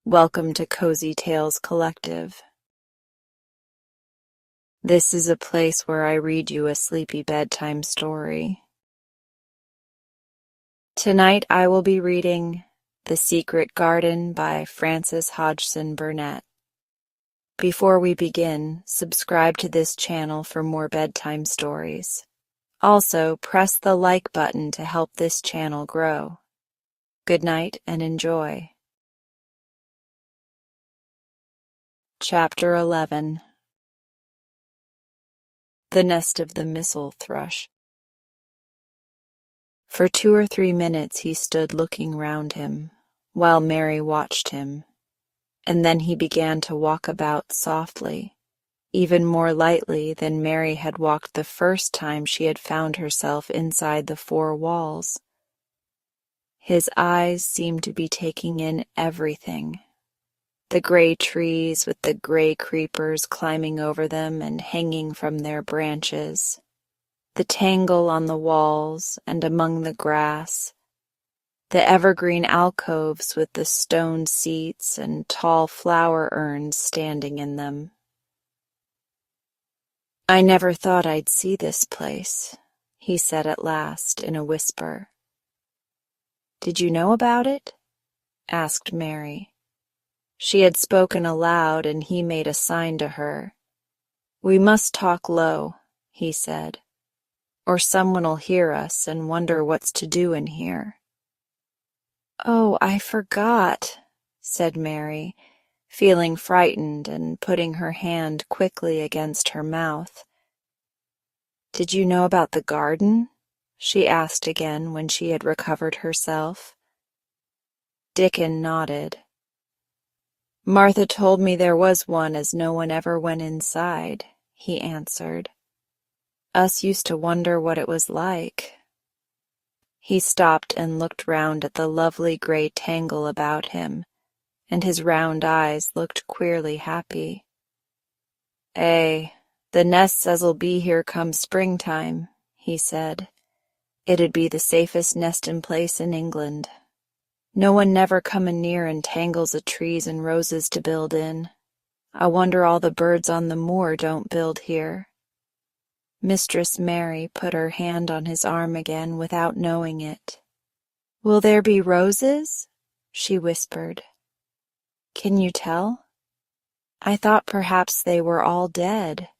Welcome to Cozy Tales Collective. This is a place where I read you a sleepy bedtime story. Tonight I will be reading The Secret Garden by Frances Hodgson Burnett. Before we begin, subscribe to this channel for more bedtime stories. Also, press the like button to help this channel grow. Good night and enjoy. Chapter 11. The Nest of the Missel Thrush. For 2 or 3 minutes he stood looking round him, while Mary watched him, and then he began to walk about softly, even more lightly than Mary had walked the first time she had found herself inside the 4 walls. His eyes seemed to be taking in everything. The gray trees with the gray creepers climbing over them and hanging from their branches, the tangle on the walls and among the grass, the evergreen alcoves with the stone seats and tall flower urns standing in them. "I never thought I'd see this place," he said at last in a whisper. "Did you know about it?" asked Mary. She had spoken aloud, and he made a sign to her. "We must talk low," he said, "or someone'll hear us and wonder what's to do in here." "Oh, I forgot," said Mary, feeling frightened and putting her hand quickly against her mouth. "Did you know about the garden?" she asked again when she had recovered herself. Dickon nodded. "Martha told me there was one, as no one ever went inside," he answered. "Us used to wonder what it was like." He stopped and looked round at the lovely gray tangle about him, and his round eyes looked queerly happy. "Eh, the nests as'll be here come springtime," he said. "It'd be the safest nestin' place in England. No one never comin' near and tangles of trees and roses to build in. I wonder all the birds on the moor don't build here." Mistress Mary put her hand on his arm again without knowing it. "Will there be roses?" she whispered. "Can you tell? I thought perhaps they were all dead."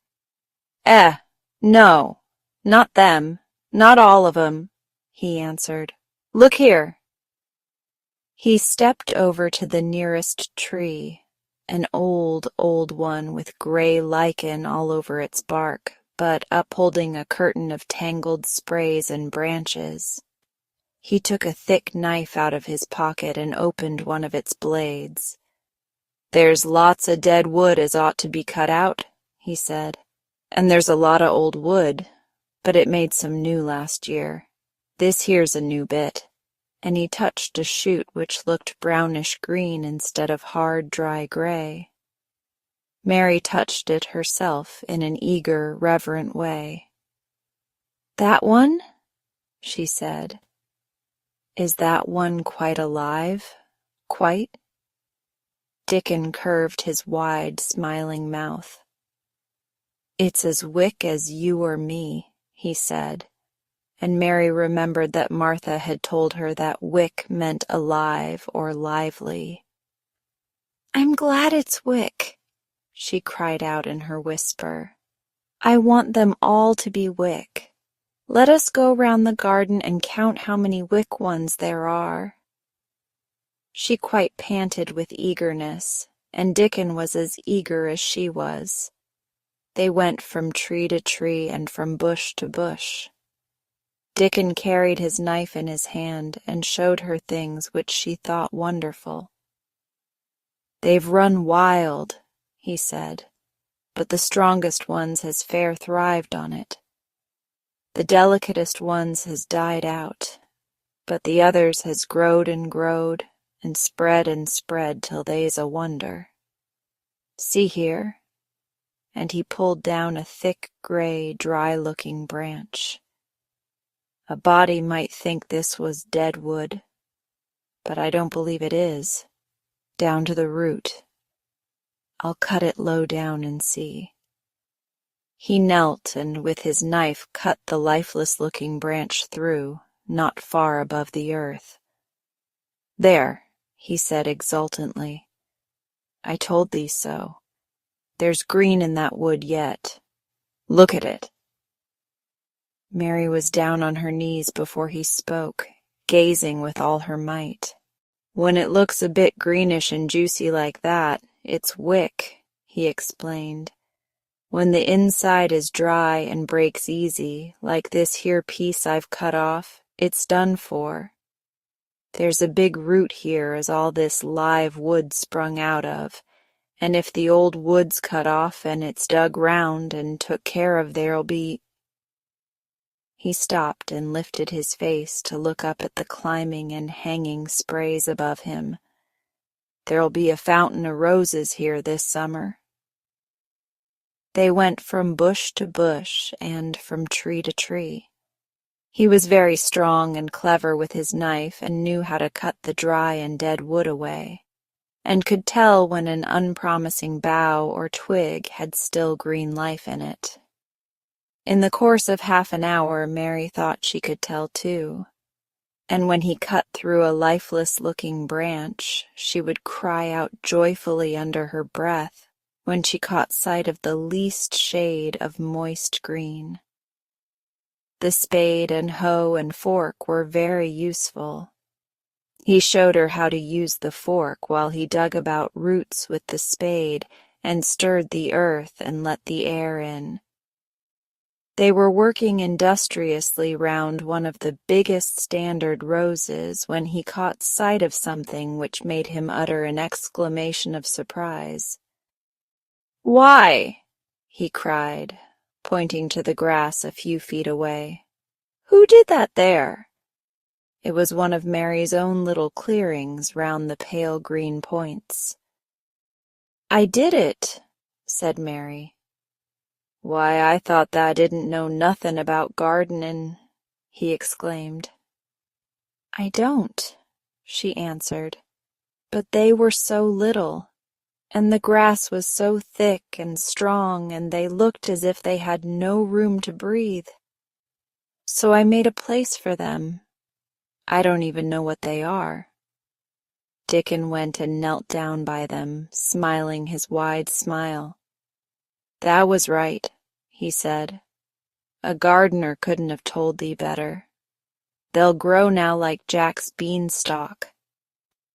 No, not them, not all of 'em," he answered. "Look here." He stepped over to the nearest tree, an old one with gray lichen all over its bark, but upholding a curtain of tangled sprays and branches. He took a thick knife out of his pocket and opened one of its blades. "There's lots of dead wood as ought to be cut out," he said, "and there's a lot of old wood, but it made some new last year. This here's a new bit." And he touched a shoot which looked brownish-green instead of hard, dry gray. Mary touched it herself in an eager, reverent way. "That one?" she said. "Is that one quite alive? Quite?" Dickon curved his wide, smiling mouth. "It's as wick as you or me," he said. And Mary remembered that Martha had told her that wick meant alive or lively. "I'm glad it's wick," she cried out in her whisper. "I want them all to be wick. Let us go round the garden and count how many wick ones there are." She quite panted with eagerness, and Dickon was as eager as she was. They went from tree to tree and from bush to bush. Dickon carried his knife in his hand and showed her things which she thought wonderful. "They've run wild," he said, "but the strongest ones has fair thrived on it. The delicatest ones has died out, but the others has growed and spread till they's a wonder. See here," and he pulled down a thick, gray, dry-looking branch. "A body might think this was dead wood, but I don't believe it is. down to the root. I'll cut it low down and see." He knelt and with his knife cut the lifeless-looking branch through, not far above the earth. "There," he said exultantly. "I told thee so. There's green in that wood yet. Look at it." Mary was down on her knees before he spoke, gazing with all her might. "When it looks a bit greenish and juicy like that, it's wick," he explained. "When the inside is dry and breaks easy, like this here piece I've cut off, it's done for. There's a big root here as all this live wood sprung out of, and if the old wood's cut off and it's dug round and took care of, there'll be—" He stopped and lifted his face to look up at the climbing and hanging sprays above him. "There'll be a fountain o' roses here this summer." They went from bush to bush and from tree to tree. He was very strong and clever with his knife and knew how to cut the dry and dead wood away, and could tell when an unpromising bough or twig had still green life in it. In the course of half an hour, Mary thought she could tell too, and when he cut through a lifeless-looking branch, she would cry out joyfully under her breath when she caught sight of the least shade of moist green. The spade and hoe and fork were very useful. He showed her how to use the fork while he dug about roots with the spade and stirred the earth and let the air in. They were working industriously round one of the biggest standard roses when he caught sight of something which made him utter an exclamation of surprise. "Why!" he cried, pointing to the grass a few feet away. "Who did that there?" It was one of Mary's own little clearings round the pale green points. "I did it," said Mary. "Why, I thought tha didn't know nothin' about gardenin'," he exclaimed. "I don't," she answered, "but they were so little, and the grass was so thick and strong, and they looked as if they had no room to breathe. So I made a place for them. I don't even know what they are." Dickon went and knelt down by them, smiling his wide smile. "That was right," he said. "A gardener couldn't have told thee better. They'll grow now like Jack's beanstalk.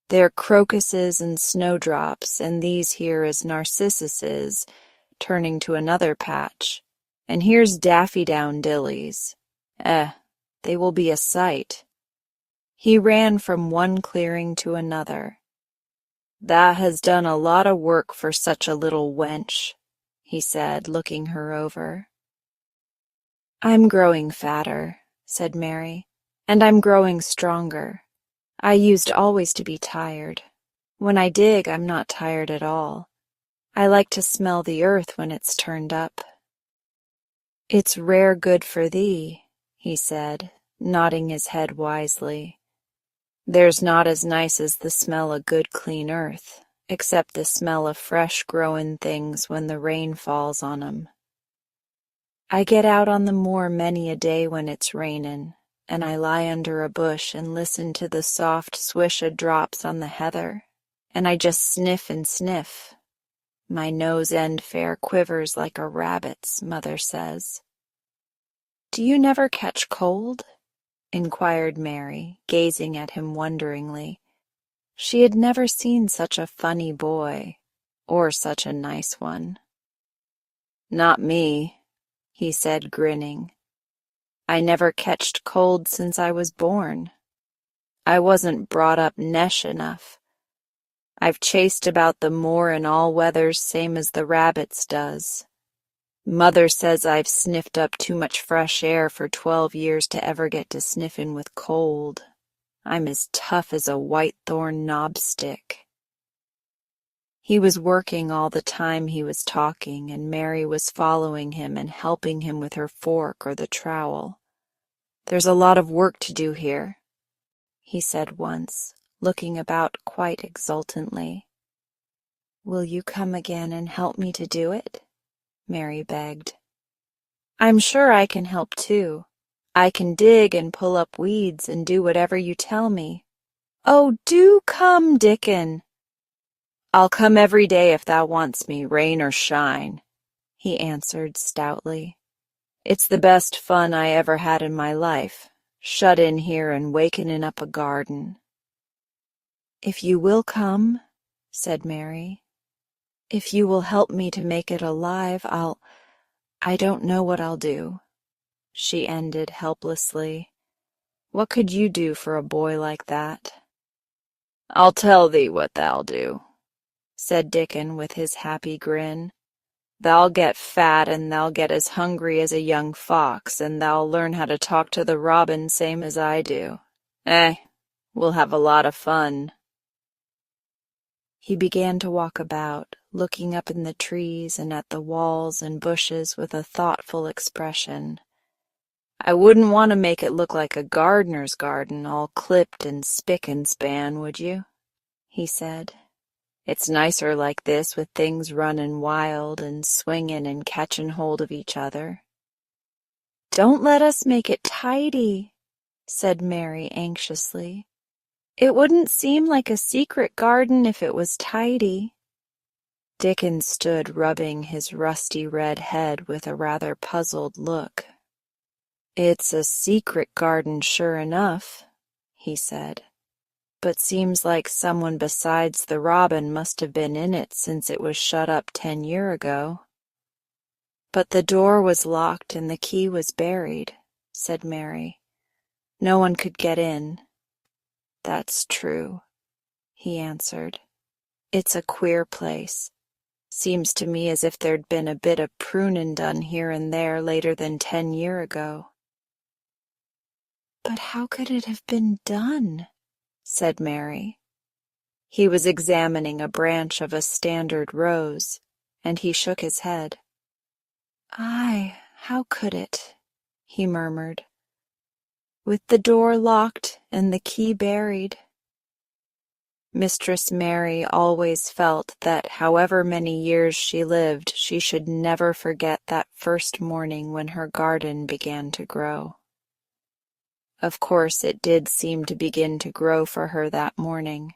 They're crocuses and snowdrops, and these here is narcissuses," turning to another patch, "and here's daffydowndillies. They will be a sight." He ran from one clearing to another. "Tha has done a lot of work for such a little wench," he said, looking her over. "I'm growing fatter," said Mary, "and I'm growing stronger. I used always to be tired. When I dig, I'm not tired at all. I like to smell the earth when it's turned up." "It's rare good for thee," he said, nodding his head wisely. "There's not as nice as the smell of good clean earth, except the smell of fresh growin' things when the rain falls on 'em. I get out on the moor many a day when it's rainin', and I lie under a bush and listen to the soft swish o' drops on the heather, and I just sniff and sniff. My nose end fair quivers like a rabbit's, Mother says." "Do you never catch cold?" inquired Mary, gazing at him wonderingly. She had never seen such a funny boy, or such a nice one. "Not me," he said, grinning. "I never ketched cold since I was born. I wasn't brought up nesh enough. I've chased about the moor in all weathers same as the rabbits does. Mother says I've sniffed up too much fresh air for 12 years to ever get to sniffin' with cold. I'm as tough as a whitethorn knobstick." He was working all the time he was talking, and Mary was following him and helping him with her fork or the trowel. "There's a lot of work to do here," he said once, looking about quite exultantly. Will you come again and help me to do it? Mary begged. I'm sure I can help too. I can dig and pull up weeds and do whatever you tell me. Oh, do come, Dickon. I'll come every day if thou wants me, rain or shine, he answered stoutly. It's the best fun I ever had in my life, shut in here and wakening up a garden. If you will come, said Mary, if you will help me to make it alive, I don't know what I'll do, she ended helplessly. What could you do for a boy like that? I'll tell thee what thou'll do, said Dickon with his happy grin. Thou'll get fat and thou'll get as hungry as a young fox, and thou'll learn how to talk to the robin same as I do. We'll have a lot of fun. He began to walk about, looking up in the trees and at the walls and bushes with a thoughtful expression. I wouldn't want to make it look like a gardener's garden, all clipped and spick and span, would you? He said. It's nicer like this, with things running wild and swinging and catching hold of each other. Don't let us make it tidy, said Mary anxiously. It wouldn't seem like a secret garden if it was tidy. Dickon stood rubbing his rusty red head with a rather puzzled look. It's a secret garden sure enough, he said, but seems like someone besides the robin must have been in it since it was shut up 10 years ago. But the door was locked and the key was buried, said Mary. No one could get in. That's true, he answered. It's a queer place. Seems to me as if there'd been a bit of pruning done here and there later than 10 years ago. But how could it have been done? Said Mary. He was examining a branch of a standard rose, and he shook his head. Aye, how could it? He murmured. With the door locked and the key buried. Mistress Mary always felt that however many years she lived, she should never forget that first morning when her garden began to grow. Of course, it did seem to begin to grow for her that morning.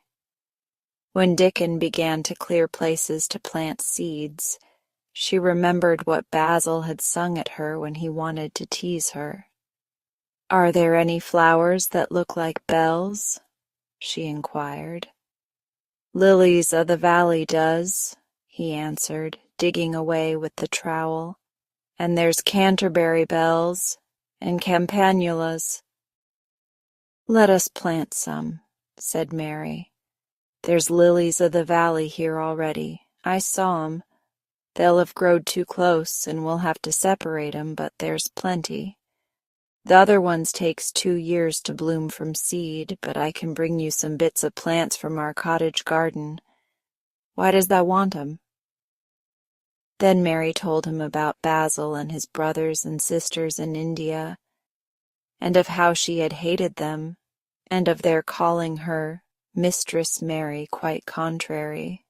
When Dickon began to clear places to plant seeds, she remembered what Basil had sung at her when he wanted to tease her. Are there any flowers that look like bells? She inquired. Lilies o' the valley does, he answered, digging away with the trowel. And there's Canterbury bells and campanulas. Let us plant some, said Mary. There's lilies o' the valley here already. I saw 'em. They'll have growed too close, and we'll have to separate 'em, but there's plenty. The other ones takes 2 years to bloom from seed, but I can bring you some bits of plants from our cottage garden. Why does thou want 'em? Then Mary told him about Basil and his brothers and sisters in India, and of how she had hated them, and of their calling her Mistress Mary quite contrary.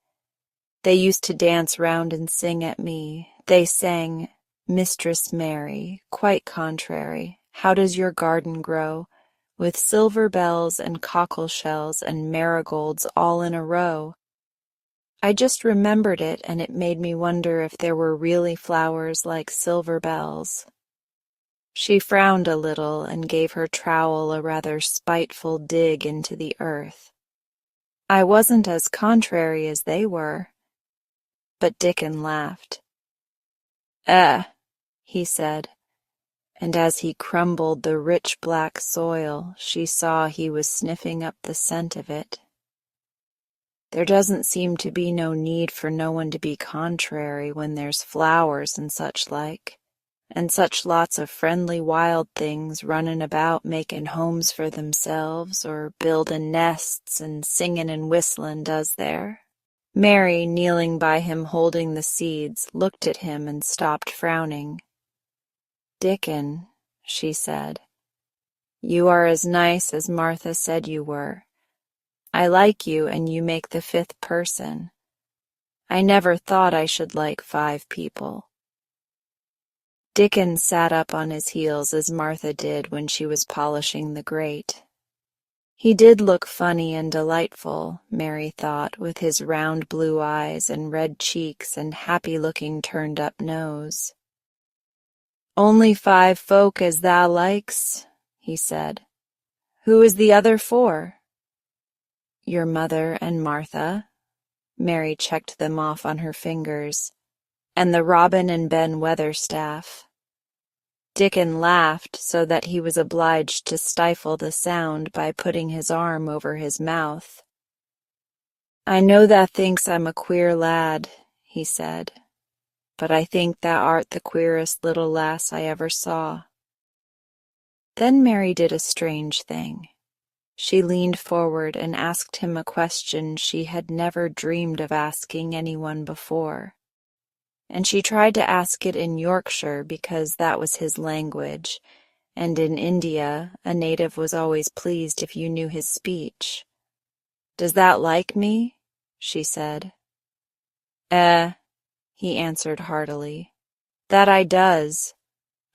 They used to dance round and sing at me. They sang, Mistress Mary, quite contrary, how does your garden grow, with silver bells and cockle shells and marigolds all in a row? I just remembered it, and it made me wonder if there were really flowers like silver bells. She frowned a little and gave her trowel a rather spiteful dig into the earth. I wasn't as contrary as they were. But Dickon laughed. He said, and as he crumbled the rich black soil, she saw he was sniffing up the scent of it. There doesn't seem to be no need for no one to be contrary when there's flowers and such like, and such lots of friendly wild things running about making homes for themselves or building nests and singing and whistling, does there? Mary, kneeling by him holding the seeds, looked at him and stopped frowning. Dickon, she said, you are as nice as Martha said you were. I like you, and you make the 5th person. I never thought I should like 5 people. Dickon sat up on his heels as Martha did when she was polishing the grate. He did look funny and delightful, Mary thought, with his round blue eyes and red cheeks and happy-looking turned-up nose. "Only 5 folk as thou likes," he said. "Who is the other 4? "Your mother and Martha." Mary checked them off on her fingers. "And the Robin and Ben Weatherstaff." Dickon laughed so that he was obliged to stifle the sound by putting his arm over his mouth. "I know thou thinks I'm a queer lad," he said, "but I think thou art the queerest little lass I ever saw." Then Mary did a strange thing. She leaned forward and asked him a question she had never dreamed of asking anyone before. And she tried to ask it in Yorkshire because that was his language, and in India a native was always pleased if you knew his speech. "Does that like me?" she said. He answered heartily. "That I does.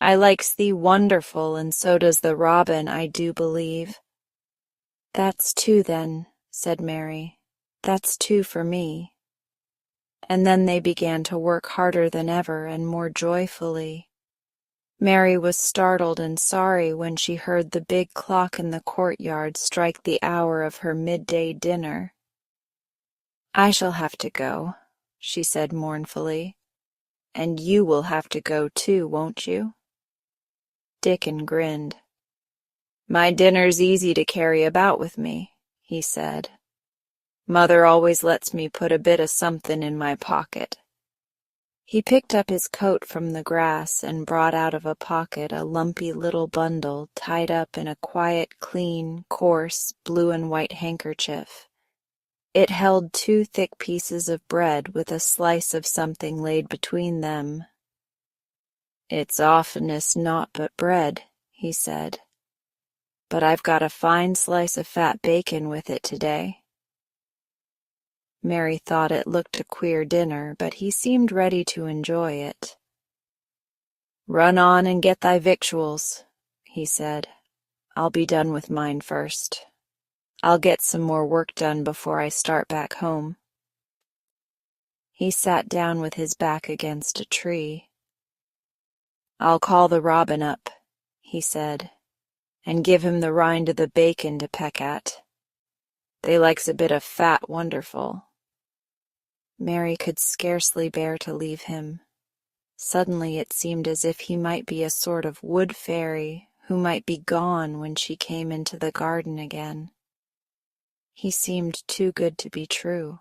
I likes thee wonderful, and so does the robin, I do believe." "That's 2 then," said Mary. "That's 2 for me." And then they began to work harder than ever and more joyfully. Mary was startled and sorry when she heard the big clock in the courtyard strike the hour of her midday dinner. "I shall have to go," she said mournfully. "And you will have to go too, won't you?" Dickon grinned. "My dinner's easy to carry about with me," he said. "Mother always lets me put a bit of something in my pocket." He picked up his coat from the grass and brought out of a pocket a lumpy little bundle tied up in a quiet, clean, coarse, blue and white handkerchief. It held 2 thick pieces of bread with a slice of something laid between them. "It's oftenest naught but bread," he said. "But I've got a fine slice of fat bacon with it today." Mary thought it looked a queer dinner, but he seemed ready to enjoy it. "Run on and get thy victuals," he said. "I'll be done with mine first. I'll get some more work done before I start back home." He sat down with his back against a tree. "I'll call the robin up," he said, "and give him the rind of the bacon to peck at. They likes a bit of fat wonderful." Mary could scarcely bear to leave him. Suddenly it seemed as if he might be a sort of wood fairy who might be gone when she came into the garden again. He seemed too good to be true.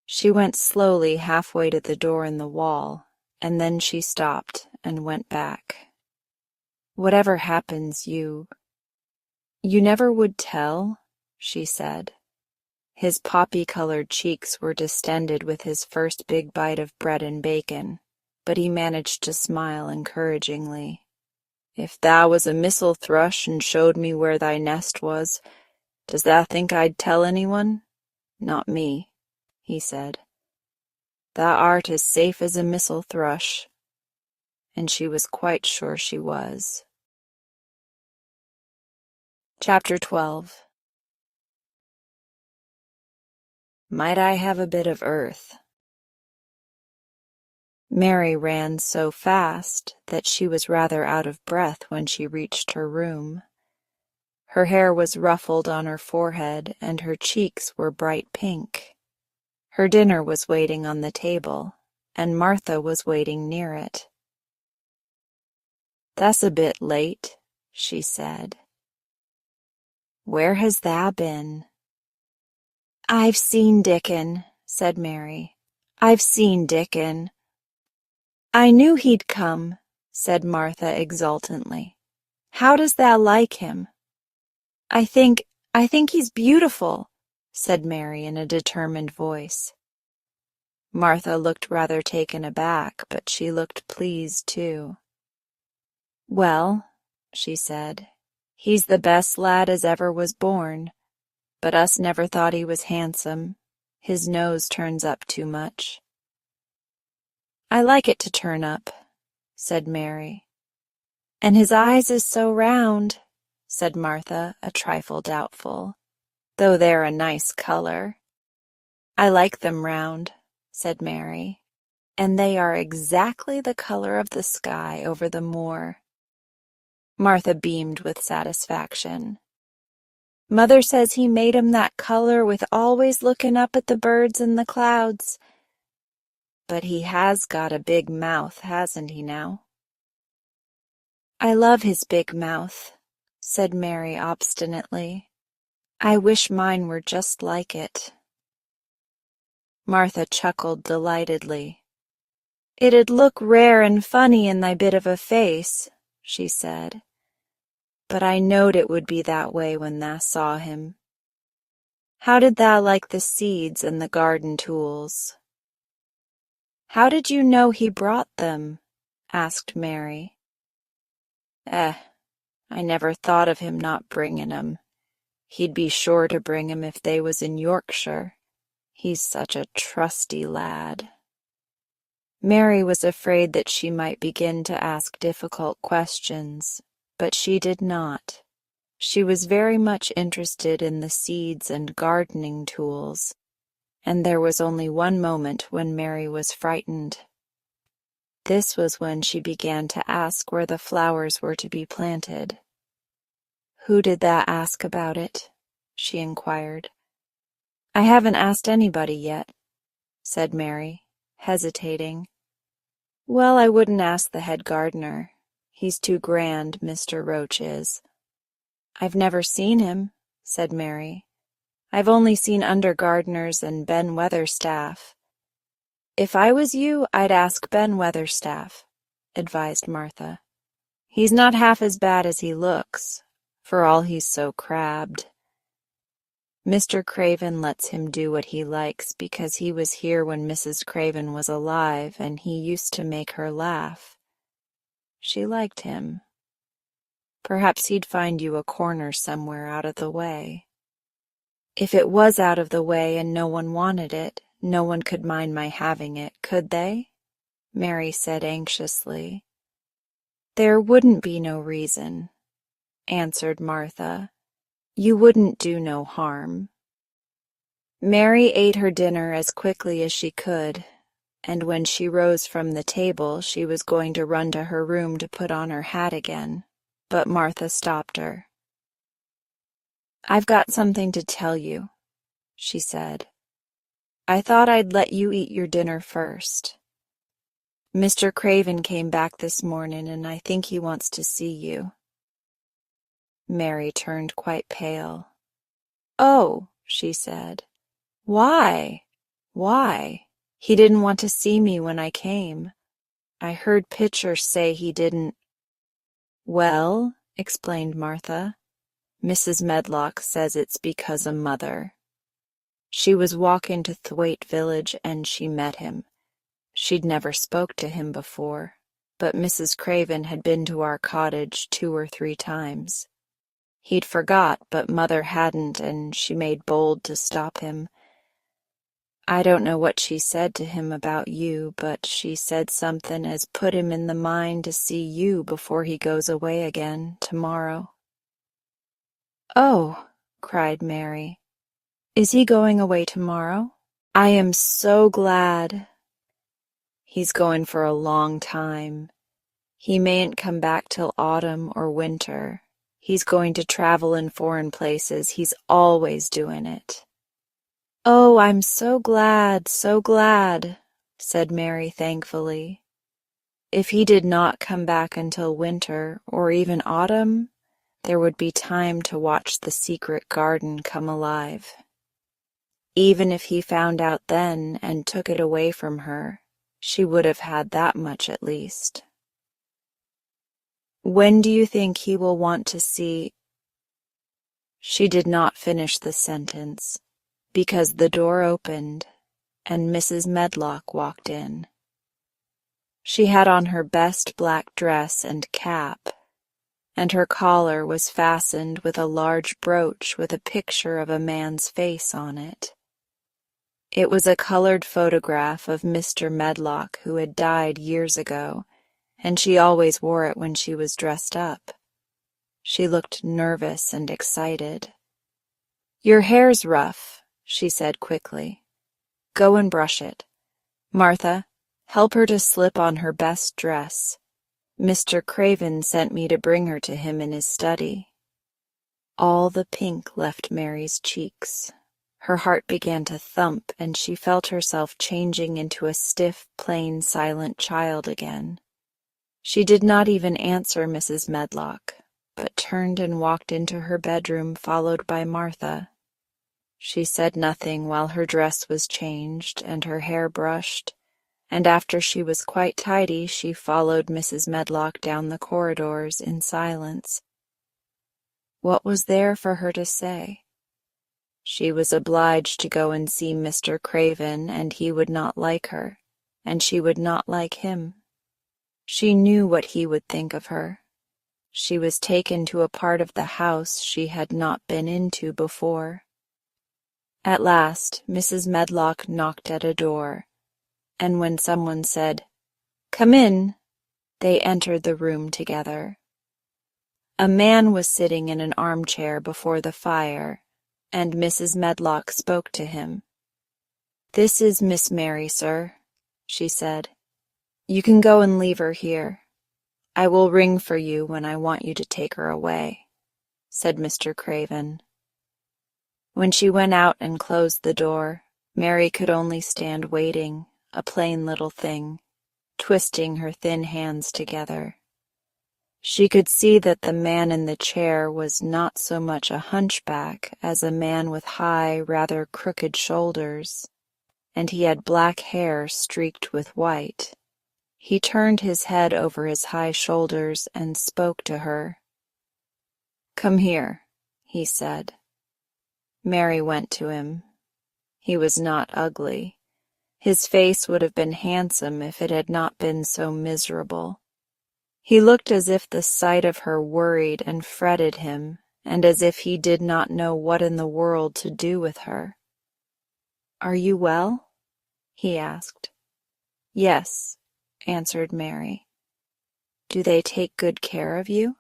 She went slowly halfway to the door in the wall, and then she stopped and went back. "Whatever happens, you never would tell?" she said. His poppy-colored cheeks were distended with his first big bite of bread and bacon, but he managed to smile encouragingly. "If thou was a missel thrush and showed me where thy nest was, does thou think I'd tell anyone? Not me," he said. "Thou art as safe as a missel thrush." And she was quite sure she was. Chapter 12. Might I have a bit of earth? Mary ran so fast that she was rather out of breath when she reached her room. Her hair was ruffled on her forehead, and her cheeks were bright pink. Her dinner was waiting on the table, and Martha was waiting near it. "That's a bit late," she said. "Where has thou been?" "I've seen Dickon," said Mary. "I've seen Dickon." "I knew he'd come," said Martha exultantly. "How does thou like him?" I think he's beautiful," said Mary in a determined voice. Martha looked rather taken aback, but she looked pleased too. "Well," she said, "he's the best lad as ever was born, but us never thought he was handsome. His nose turns up too much." "I like it to turn up," said Mary. "And his eyes is so round," said Martha, a trifle doubtful, "though they're a nice color." "I like them round," said Mary, "and they are exactly the color of the sky over the moor." Martha beamed with satisfaction. "Mother says he made 'em that color with always looking up at the birds and the clouds. But he has got a big mouth, hasn't he now?" "I love his big mouth," said Mary obstinately. "I wish mine were just like it." Martha chuckled delightedly. "It'd look rare and funny in thy bit of a face," she said. "But I knowed it would be that way when thou saw him. How did thou like the seeds and the garden tools?" "How did you know he brought them?" asked Mary. I never thought of him not bringin' 'em. He'd be sure to bring 'em if they was in Yorkshire. He's such a trusty lad." Mary was afraid that she might begin to ask difficult questions, but she did not. She was very much interested in the seeds and gardening tools, and there was only one moment when Mary was frightened. This was when she began to ask where the flowers were to be planted. "Who did thou ask about it?" she inquired. "I haven't asked anybody yet," said Mary, hesitating. "Well, I wouldn't ask the head gardener. He's too grand, Mr. Roach is." "I've never seen him," said Mary. "I've only seen under gardeners and Ben Weatherstaff." "If I was you, I'd ask Ben Weatherstaff," advised Martha. "He's not half as bad as he looks, for all he's so crabbed. Mr. Craven lets him do what he likes because he was here when Mrs. Craven was alive, and he used to make her laugh. She liked him. Perhaps he'd find you a corner somewhere out of the way." "If it was out of the way and no one wanted it, no one could mind my having it, could they?" Mary said anxiously. "There wouldn't be no reason," answered Martha. "You wouldn't do no harm." Mary ate her dinner as quickly as she could, and when she rose from the table she was going to run to her room to put on her hat again, but Martha stopped her. "I've got something to tell you," she said. "I thought I'd let you eat your dinner first. Mr. Craven came back this morning, and I think he wants to see you." Mary turned quite pale. "Oh," she said. "Why? Why? He didn't want to see me when I came. I heard Pitcher say he didn't." "Well," explained Martha, "Mrs. Medlock says it's because of Mother. She was walking to Thwaite village and she met him. She'd never spoke to him before, but Mrs. Craven had been to our cottage 2 or 3 times. He'd forgot, but Mother hadn't, and she made bold to stop him. I don't know what she said to him about you, but she said something as put him in the mind to see you before he goes away again tomorrow." "Oh," cried Mary. "Is he going away tomorrow? I am so glad." "He's going for a long time. He mayn't come back till autumn or winter. He's going to travel in foreign places. He's always doing it." "Oh, I'm so glad, said Mary thankfully. If he did not come back until winter, or even autumn, there would be time to watch the secret garden come alive. Even if he found out then and took it away from her, she would have had that much at least. When do you think he will want to see—" She did not finish the sentence, because the door opened, and Mrs. Medlock walked in. She had on her best black dress and cap, and her collar was fastened with a large brooch with a picture of a man's face on it. It was a colored photograph of Mr. Medlock, who had died years ago, and she always wore it when she was dressed up. She looked nervous and excited. "Your hair's rough," she said quickly. "Go and brush it. Martha, help her to slip on her best dress. Mr. Craven sent me to bring her to him in his study." All the pink left Mary's cheeks. Her heart began to thump, and she felt herself changing into a stiff, plain, silent child again. She did not even answer Mrs. Medlock, but turned and walked into her bedroom, followed by Martha. She said nothing while her dress was changed and her hair brushed, and after she was quite tidy, she followed Mrs. Medlock down the corridors in silence. What was there for her to say? She was obliged to go and see Mr. Craven, and he would not like her, and she would not like him. She knew what he would think of her. She was taken to a part of the house she had not been into before. At last, Mrs. Medlock knocked at a door, and when someone said, "Come in," they entered the room together. A man was sitting in an armchair before the fire, and Mrs. Medlock spoke to him. "This is Miss Mary, sir," she said. "You can go and leave her here. I will ring for you when I want you to take her away," said Mr. Craven. When she went out and closed the door, Mary could only stand waiting, a plain little thing, twisting her thin hands together. She could see that the man in the chair was not so much a hunchback as a man with high, rather crooked shoulders, and he had black hair streaked with white. He turned his head over his high shoulders and spoke to her. "Come here," he said. Mary went to him. He was not ugly. His face would have been handsome if it had not been so miserable. He looked as if the sight of her worried and fretted him, and as if he did not know what in the world to do with her. "Are you well?" he asked. "Yes," answered Mary. "Do they take good care of you?"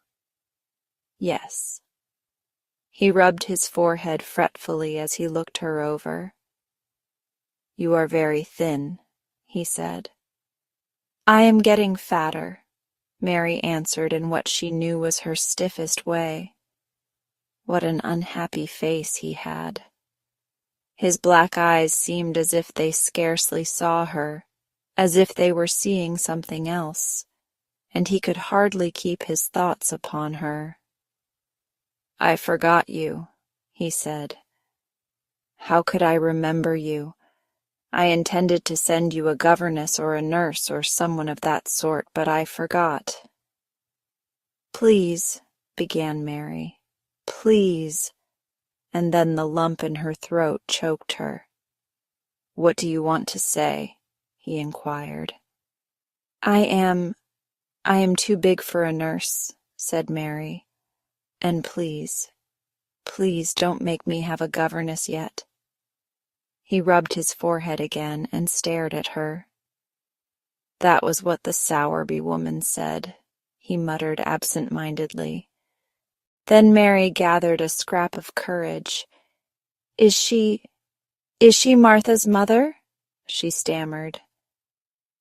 "Yes." He rubbed his forehead fretfully as he looked her over. "You are very thin," he said. "I am getting fatter," Mary answered in what she knew was her stiffest way. What an unhappy face he had. His black eyes seemed as if they scarcely saw her, as if they were seeing something else, and he could hardly keep his thoughts upon her. "I forgot you," he said. "How could I remember you? I intended to send you a governess or a nurse or someone of that sort, but I forgot." "Please," began Mary, "please," and then the lump in her throat choked her. "What do you want to say?" he inquired. I am too big for a nurse," said Mary, "and please don't make me have a governess yet." He rubbed his forehead again and stared at her. "That was what the Sowerby woman said," he muttered absent-mindedly. Then Mary gathered a scrap of courage. Is she Martha's mother?" she stammered.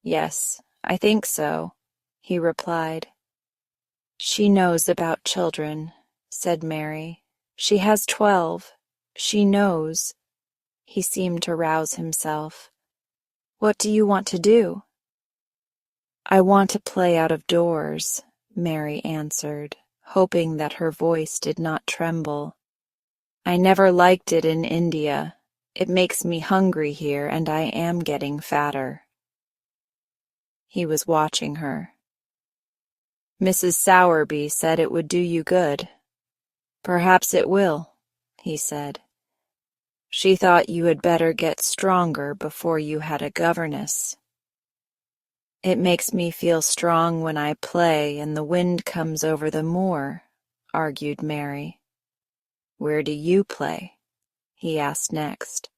"Yes, I think so," he replied. "She knows about children," said Mary. "She has 12. She knows." He seemed to rouse himself. "What do you want to do?" "I want to play out of doors," Mary answered, hoping that her voice did not tremble. "I never liked it in India. It makes me hungry here, and I am getting fatter." He was watching her. "Mrs. Sowerby said it would do you good." "Perhaps it will," he said. "She thought you had better get stronger before you had a governess." "It makes me feel strong when I play and the wind comes over the moor," argued Mary. "Where do you play?" he asked next.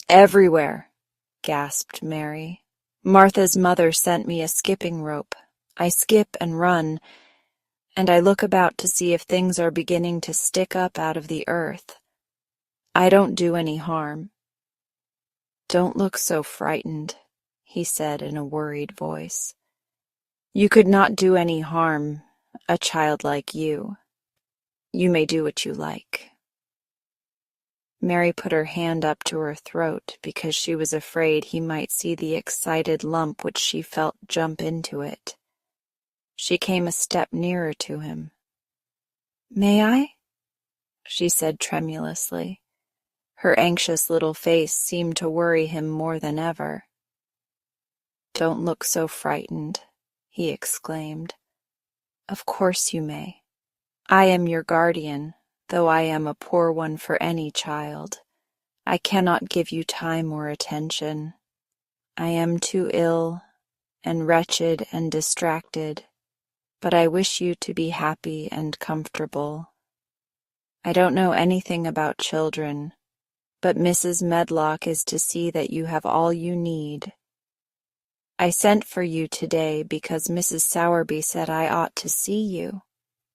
Everywhere, gasped Mary. Martha's mother sent me a skipping rope. I skip and run, and I look about to see if things are beginning to stick up out of the earth. I don't do any harm. Don't look so frightened, he said in a worried voice. You could not do any harm, a child like you. You may do what you like. Mary put her hand up to her throat because she was afraid he might see the excited lump which she felt jump into it. She came a step nearer to him. May I? She said tremulously. Her anxious little face seemed to worry him more than ever. Don't look so frightened, he exclaimed. Of course you may. I am your guardian, though I am a poor one for any child. I cannot give you time or attention. I am too ill and wretched and distracted, but I wish you to be happy and comfortable. I don't know anything about children, but Mrs. Medlock is to see that you have all you need. I sent for you today because Mrs. Sowerby said I ought to see you.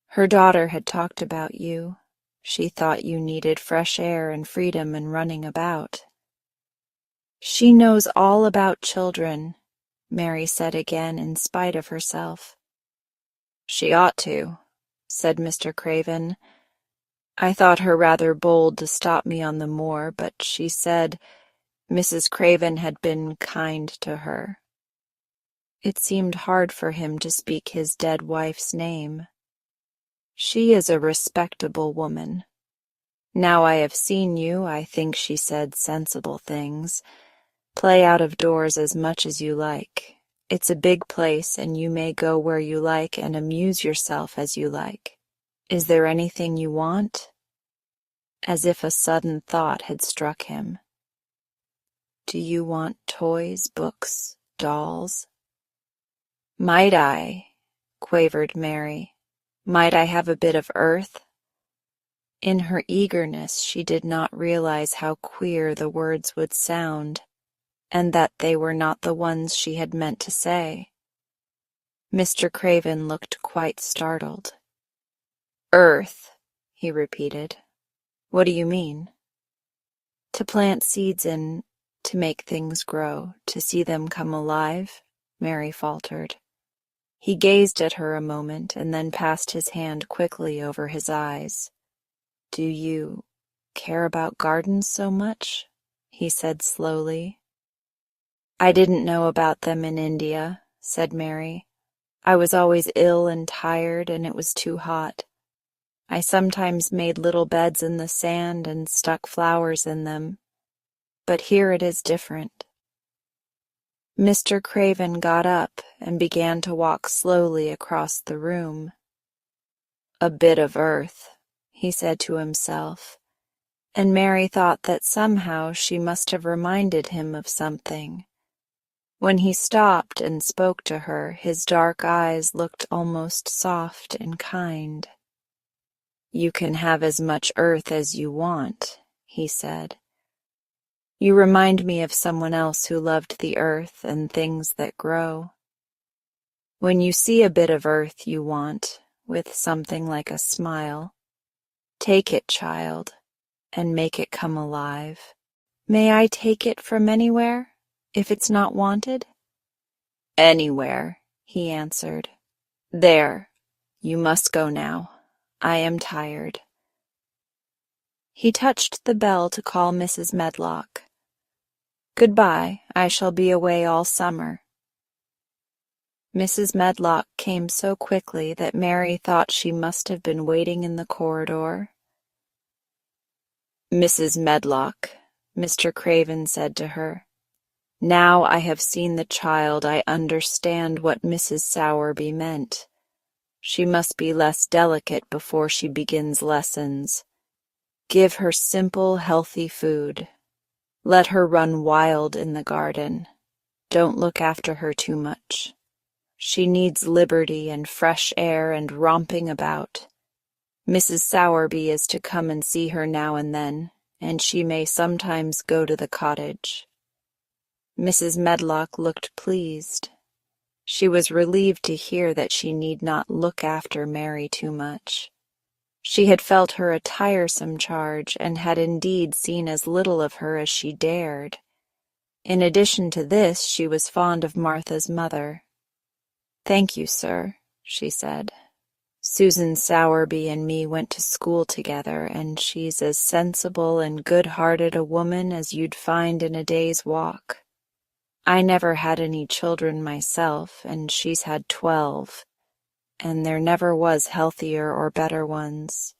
Her daughter had talked about you. She thought you needed fresh air and freedom and running about. She knows all about children, Mary said again in spite of herself. She ought to, said Mr. Craven. I thought her rather bold to stop me on the moor, but she said Mrs. Craven had been kind to her. It seemed hard for him to speak his dead wife's name. She is a respectable woman. Now I have seen you, I think she said sensible things. Play out of doors as much as you like. It's a big place, and you may go where you like and amuse yourself as you like. Is there anything you want? As if a sudden thought had struck him. Do you want toys, books, dolls? Might I, quavered Mary, might I have a bit of earth? In her eagerness, she did not realize how queer the words would sound, and that they were not the ones she had meant to say. Mr. Craven looked quite startled. Earth, he repeated. What do you mean? To plant seeds in, to make things grow, to see them come alive, Mary faltered. He gazed at her a moment and then passed his hand quickly over his eyes. Do you care about gardens so much? He said slowly. I didn't know about them in India, said Mary. I was always ill and tired, and it was too hot. I sometimes made little beds in the sand and stuck flowers in them, but here it is different. Mr. Craven got up and began to walk slowly across the room. A bit of earth, he said to himself, and Mary thought that somehow she must have reminded him of something. When he stopped and spoke to her, his dark eyes looked almost soft and kind. You can have as much earth as you want, he said. You remind me of someone else who loved the earth and things that grow. When you see a bit of earth you want, with something like a smile, take it, child, and make it come alive. May I take it from anywhere, if it's not wanted? Anywhere, he answered. There, you must go now. I am tired. He touched the bell to call Mrs. Medlock. Goodbye, I shall be away all summer. Mrs. Medlock came so quickly that Mary thought she must have been waiting in the corridor. Mrs. Medlock, Mr. Craven said to her, now I have seen the child, I understand what Mrs. Sowerby meant. She must be less delicate before she begins lessons. Give her simple, healthy food. Let her run wild in the garden. Don't look after her too much. She needs liberty and fresh air and romping about. Mrs. Sowerby is to come and see her now and then, and she may sometimes go to the cottage." Mrs. Medlock looked pleased. She was relieved to hear that she need not look after Mary too much. She had felt her a tiresome charge, and had indeed seen as little of her as she dared. In addition to this, she was fond of Martha's mother. "Thank you, sir," she said. "Susan Sowerby and me went to school together, and she's as sensible and good-hearted a woman as you'd find in a day's walk. I never had any children myself, and she's had 12, and there never was healthier or better ones.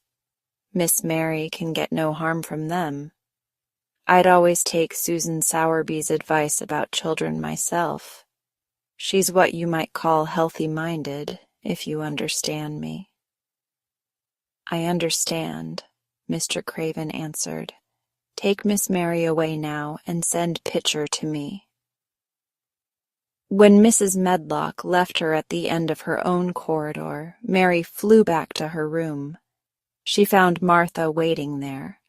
Miss Mary can get no harm from them. I'd always take Susan Sowerby's advice about children myself. She's what you might call healthy-minded, if you understand me." "I understand," Mr. Craven answered. "Take Miss Mary away now, and send Pitcher to me." When Mrs. Medlock left her at the end of her own corridor, Mary flew back to her room. She found Martha waiting there.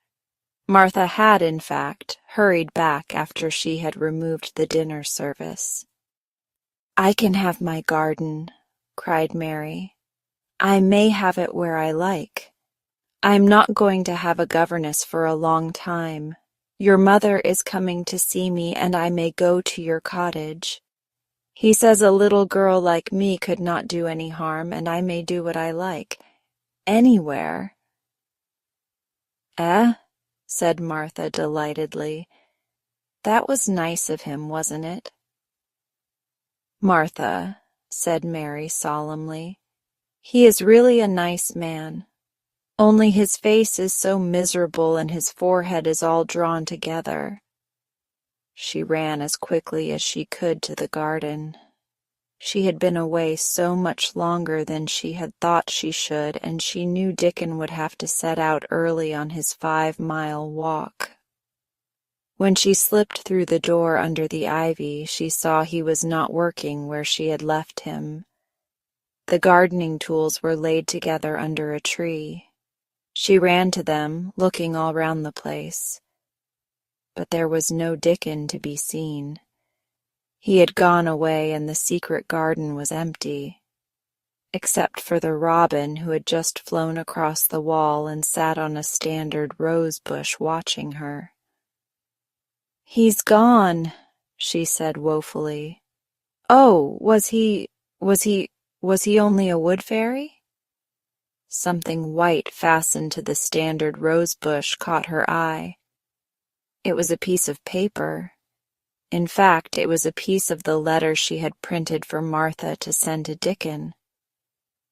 Martha had, in fact, hurried back after she had removed the dinner service. "I can have my garden," cried Mary. "I may have it where I like. I'm not going to have a governess for a long time. Your mother is coming to see me, and I may go to your cottage. He says a little girl like me could not do any harm, and I may do what I like. Anywhere." "Eh?" said Martha delightedly. "That was nice of him, wasn't it?" "Martha," said Mary solemnly, "he is really a nice man. Only his face is so miserable and his forehead is all drawn together." She ran as quickly as she could to the garden. She had been away so much longer than she had thought she should, and she knew Dickon would have to set out early on his 5-mile walk. When she slipped through the door under the ivy, she saw he was not working where she had left him. The gardening tools were laid together under a tree. She ran to them, looking all round the place. But there was no Dickon to be seen. He had gone away, and the secret garden was empty, except for the robin who had just flown across the wall and sat on a standard rose bush watching her. "He's gone," she said woefully. "Oh, was he only a wood fairy?" Something white fastened to the standard rose bush caught her eye. It was a piece of paper. In fact, it was a piece of the letter she had printed for Martha to send to Dickon.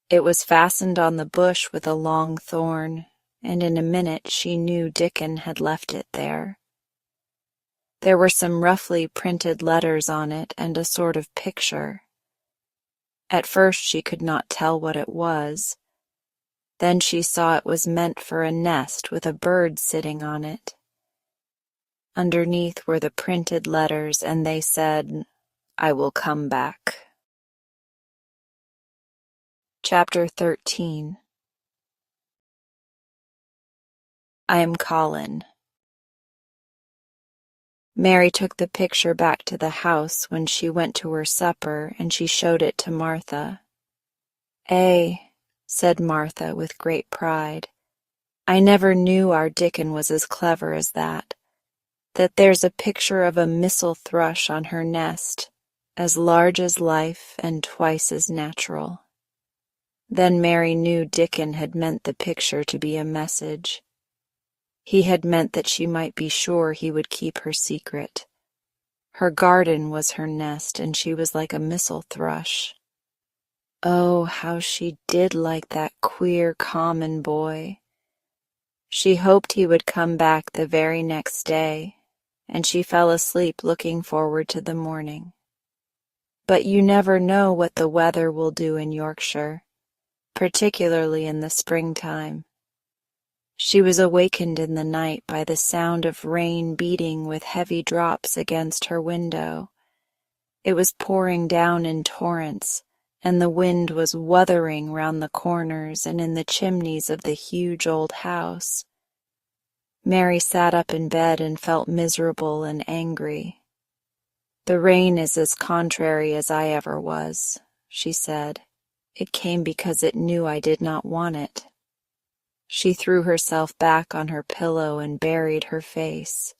It was fastened on the bush with a long thorn, and in a minute she knew Dickon had left it there. There were some roughly printed letters on it and a sort of picture. At first she could not tell what it was. Then she saw it was meant for a nest with a bird sitting on it. Underneath were the printed letters, and they said, "I will come back." Chapter 13. I am Colin. Mary took the picture back to the house when she went to her supper, and she showed it to Martha. "Eh," said Martha with great pride, "I never knew our Dickon was as clever as that there's a picture of a missel thrush on her nest, as large as life and twice as natural." Then Mary knew Dickon had meant the picture to be a message. He had meant that she might be sure he would keep her secret. Her garden was her nest, and she was like a missel thrush. Oh, how she did like that queer, common boy. She hoped he would come back the very next day, and she fell asleep looking forward to the morning. But you never know what the weather will do in Yorkshire, particularly in the springtime. She was awakened in the night by the sound of rain beating with heavy drops against her window. It was pouring down in torrents, and the wind was wuthering round the corners and in the chimneys of the huge old house. Mary sat up in bed and felt miserable and angry. "The rain is as contrary as I ever was," she said. "It came because it knew I did not want it." She threw herself back on her pillow and buried her face.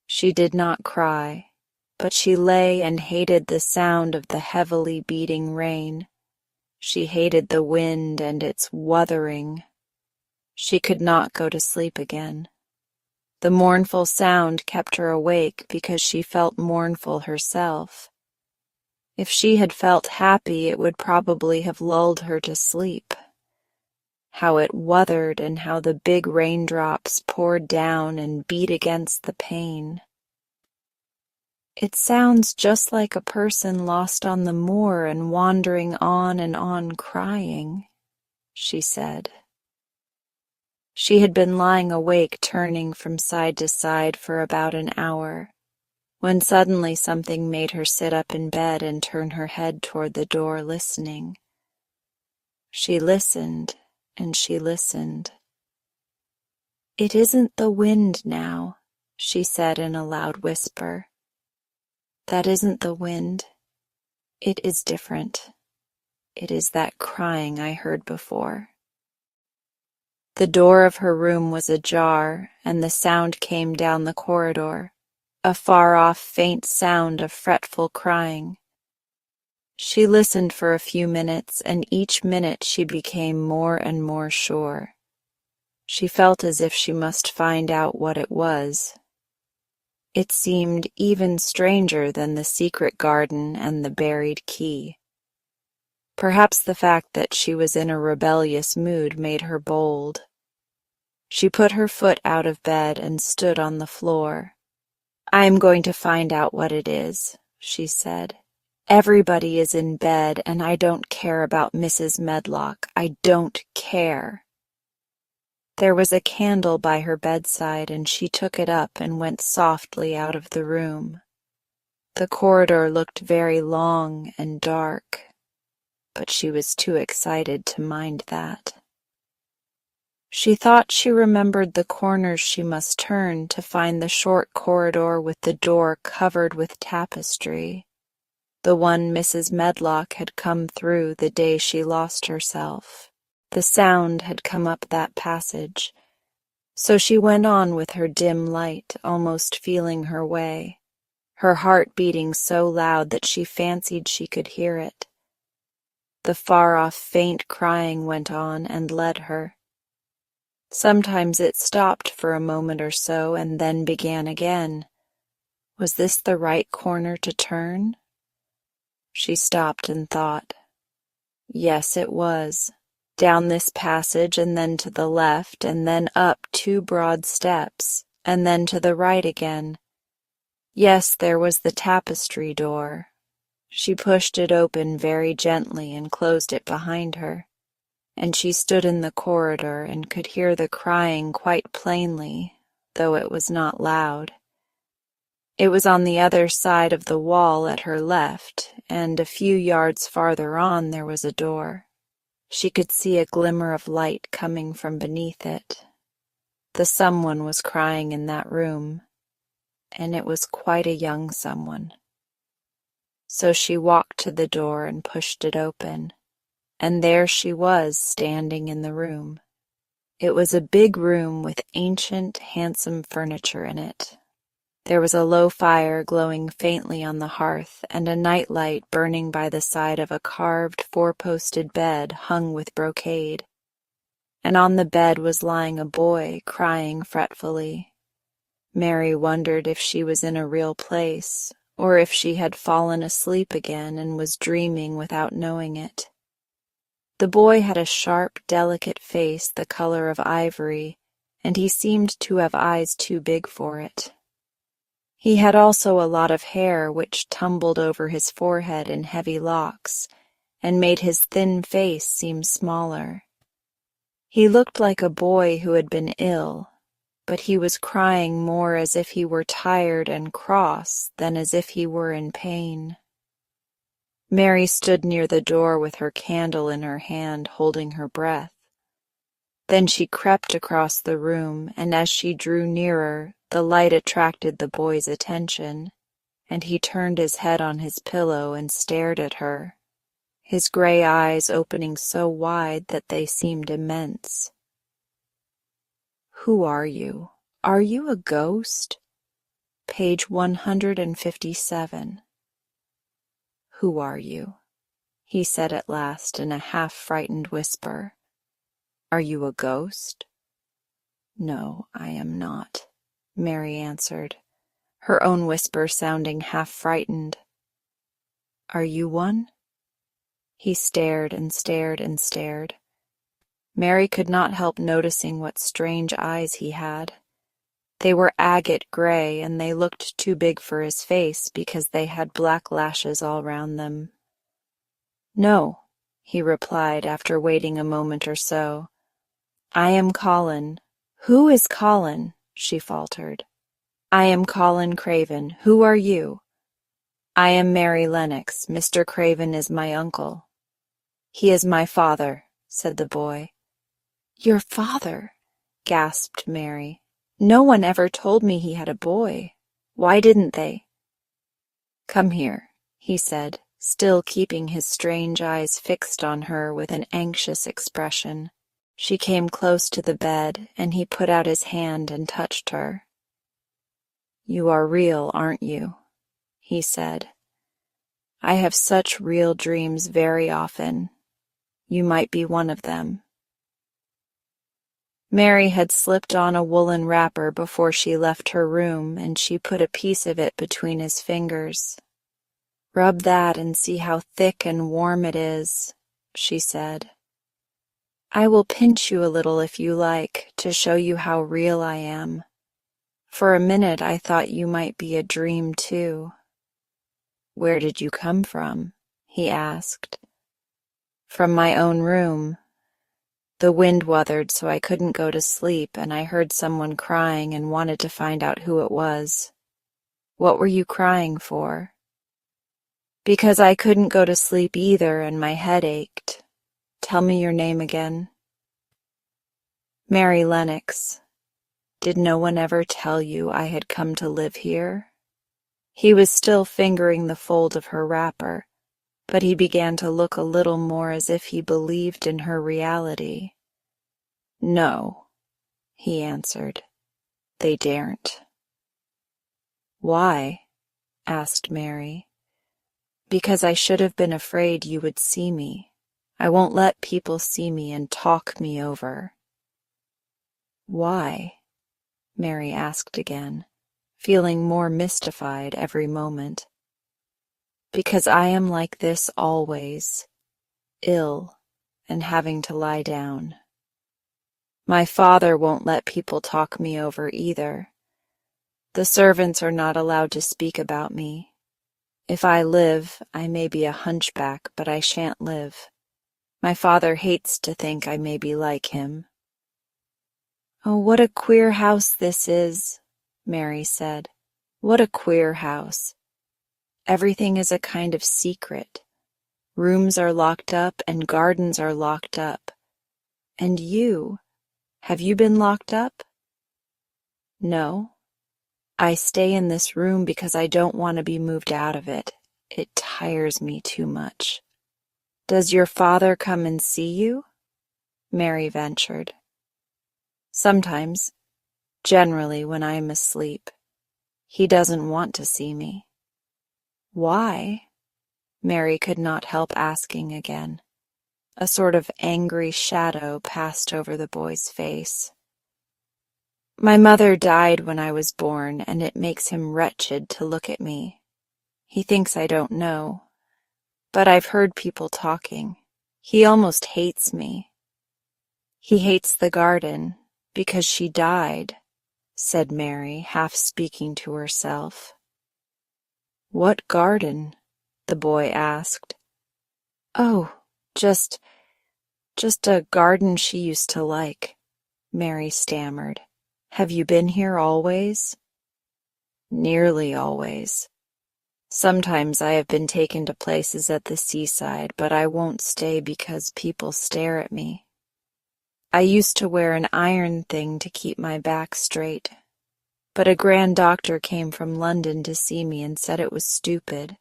She did not cry, but she lay and hated the sound of the heavily beating rain. She hated the wind and its wuthering. She could not go to sleep again. The mournful sound kept her awake because she felt mournful herself. If she had felt happy, it would probably have lulled her to sleep. How it wuthered and how the big raindrops poured down and beat against the pane. "It sounds just like a person lost on the moor and wandering on and on crying," she said. She had been lying awake, turning from side to side for about an hour, when suddenly something made her sit up in bed and turn her head toward the door, listening. She listened, and she listened. "It isn't the wind now," she said in a loud whisper. "That isn't the wind. It is different. It is that crying I heard before." The door of her room was ajar, and the sound came down the corridor, a far-off faint sound of fretful crying. She listened for a few minutes, and each minute she became more and more sure. She felt as if she must find out what it was. It seemed even stranger than the secret garden and the buried key. Perhaps the fact that she was in a rebellious mood made her bold. She put her foot out of bed and stood on the floor. "I am going to find out what it is," she said. "Everybody is in bed, and I don't care about Mrs. Medlock. I don't care." There was a candle by her bedside, and she took it up and went softly out of the room. The corridor looked very long and dark, but she was too excited to mind that. She thought she remembered the corners she must turn to find the short corridor with the door covered with tapestry, the one Mrs. Medlock had come through the day she lost herself. The sound had come up that passage, so she went on with her dim light, almost feeling her way, her heart beating so loud that she fancied she could hear it. The far-off faint crying went on and led her. Sometimes it stopped for a moment or so and then began again. Was this the right corner to turn? She stopped and thought. Yes, it was. Down this passage and then to the left and then up 2 broad steps and then to the right again. Yes, there was the tapestry door. She pushed it open very gently and closed it behind her. And she stood in the corridor and could hear the crying quite plainly, though it was not loud. It was on the other side of the wall at her left, and a few yards farther on there was a door. She could see a glimmer of light coming from beneath it. The someone was crying in that room, and it was quite a young someone. So she walked to the door and pushed it open. And there she was, standing in the room. It was a big room with ancient, handsome furniture in it. There was a low fire glowing faintly on the hearth, and a nightlight burning by the side of a carved 4-posted bed hung with brocade. And on the bed was lying a boy, crying fretfully. Mary wondered if she was in a real place, or if she had fallen asleep again and was dreaming without knowing it. The boy had a sharp, delicate face the color of ivory, and he seemed to have eyes too big for it. He had also a lot of hair which tumbled over his forehead in heavy locks, and made his thin face seem smaller. He looked like a boy who had been ill, but he was crying more as if he were tired and cross than as if he were in pain. Mary stood near the door with her candle in her hand, holding her breath. Then she crept across the room, and as she drew nearer, the light attracted the boy's attention, and he turned his head on his pillow and stared at her, his gray eyes opening so wide that they seemed immense. "Who are you? Are you a ghost?" Page 157. "Who are you?" he said at last in a half-frightened whisper. "Are you a ghost?" "No, I am not," Mary answered, her own whisper sounding half-frightened. "Are you one?" He stared and stared and stared. Mary could not help noticing what strange eyes he had. They were agate gray, and they looked too big for his face because they had black lashes all round them. "No," he replied after waiting a moment or so. "I am Colin." "Who is Colin?" she faltered. "I am Colin Craven. Who are you?" "I am Mary Lennox. Mr. Craven is my uncle." "He is my father," said the boy. "Your father?" gasped Mary. "No one ever told me he had a boy. Why didn't they?" "Come here," he said, still keeping his strange eyes fixed on her with an anxious expression. She came close to the bed, and he put out his hand and touched her. "You are real, aren't you?" he said. "I have such real dreams very often. You might be one of them." Mary had slipped on a woolen wrapper before she left her room, and she put a piece of it between his fingers. "Rub that and see how thick and warm it is," she said. "I will pinch you a little if you like, to show you how real I am. For a minute I thought you might be a dream too." "Where did you come from?" he asked. "From my own room. The wind wuthered so I couldn't go to sleep, and I heard someone crying and wanted to find out who it was." "What were you crying for?" "Because I couldn't go to sleep either, and my head ached. Tell me your name again." "Mary Lennox. Did no one ever tell you I had come to live here?" He was still fingering the fold of her wrapper, but he began to look a little more as if he believed in her reality. "No," he answered. "They daren't." "Why?" asked Mary. "Because I should have been afraid you would see me. I won't let people see me and talk me over." "Why?" Mary asked again, feeling more mystified every moment. "Because I am like this always, ill and having to lie down. My father won't let people talk me over either. The servants are not allowed to speak about me. If I live, I may be a hunchback, but I shan't live. My father hates to think I may be like him." "Oh, what a queer house this is," Mary said. "What a queer house. Everything is a kind of secret. Rooms are locked up and gardens are locked up. And you, have you been locked up?" "No. I stay in this room because I don't want to be moved out of it. It tires me too much." "Does your father come and see you?" Mary ventured. "Sometimes, generally when I am asleep. He doesn't want to see me." "Why?" Mary could not help asking again. A sort of angry shadow passed over the boy's face. "My mother died when I was born, and it makes him wretched to look at me. He thinks I don't know, but I've heard people talking. He almost hates me." "He hates the garden, because she died," said Mary, half speaking to herself. "What garden?" the boy asked. "Oh, just a garden she used to like," Mary stammered. "Have you been here always?" "Nearly always. Sometimes I have been taken to places at the seaside, but I won't stay because people stare at me." I used to wear an iron thing to keep my back straight, but a grand doctor came from London to see me and said it was stupid.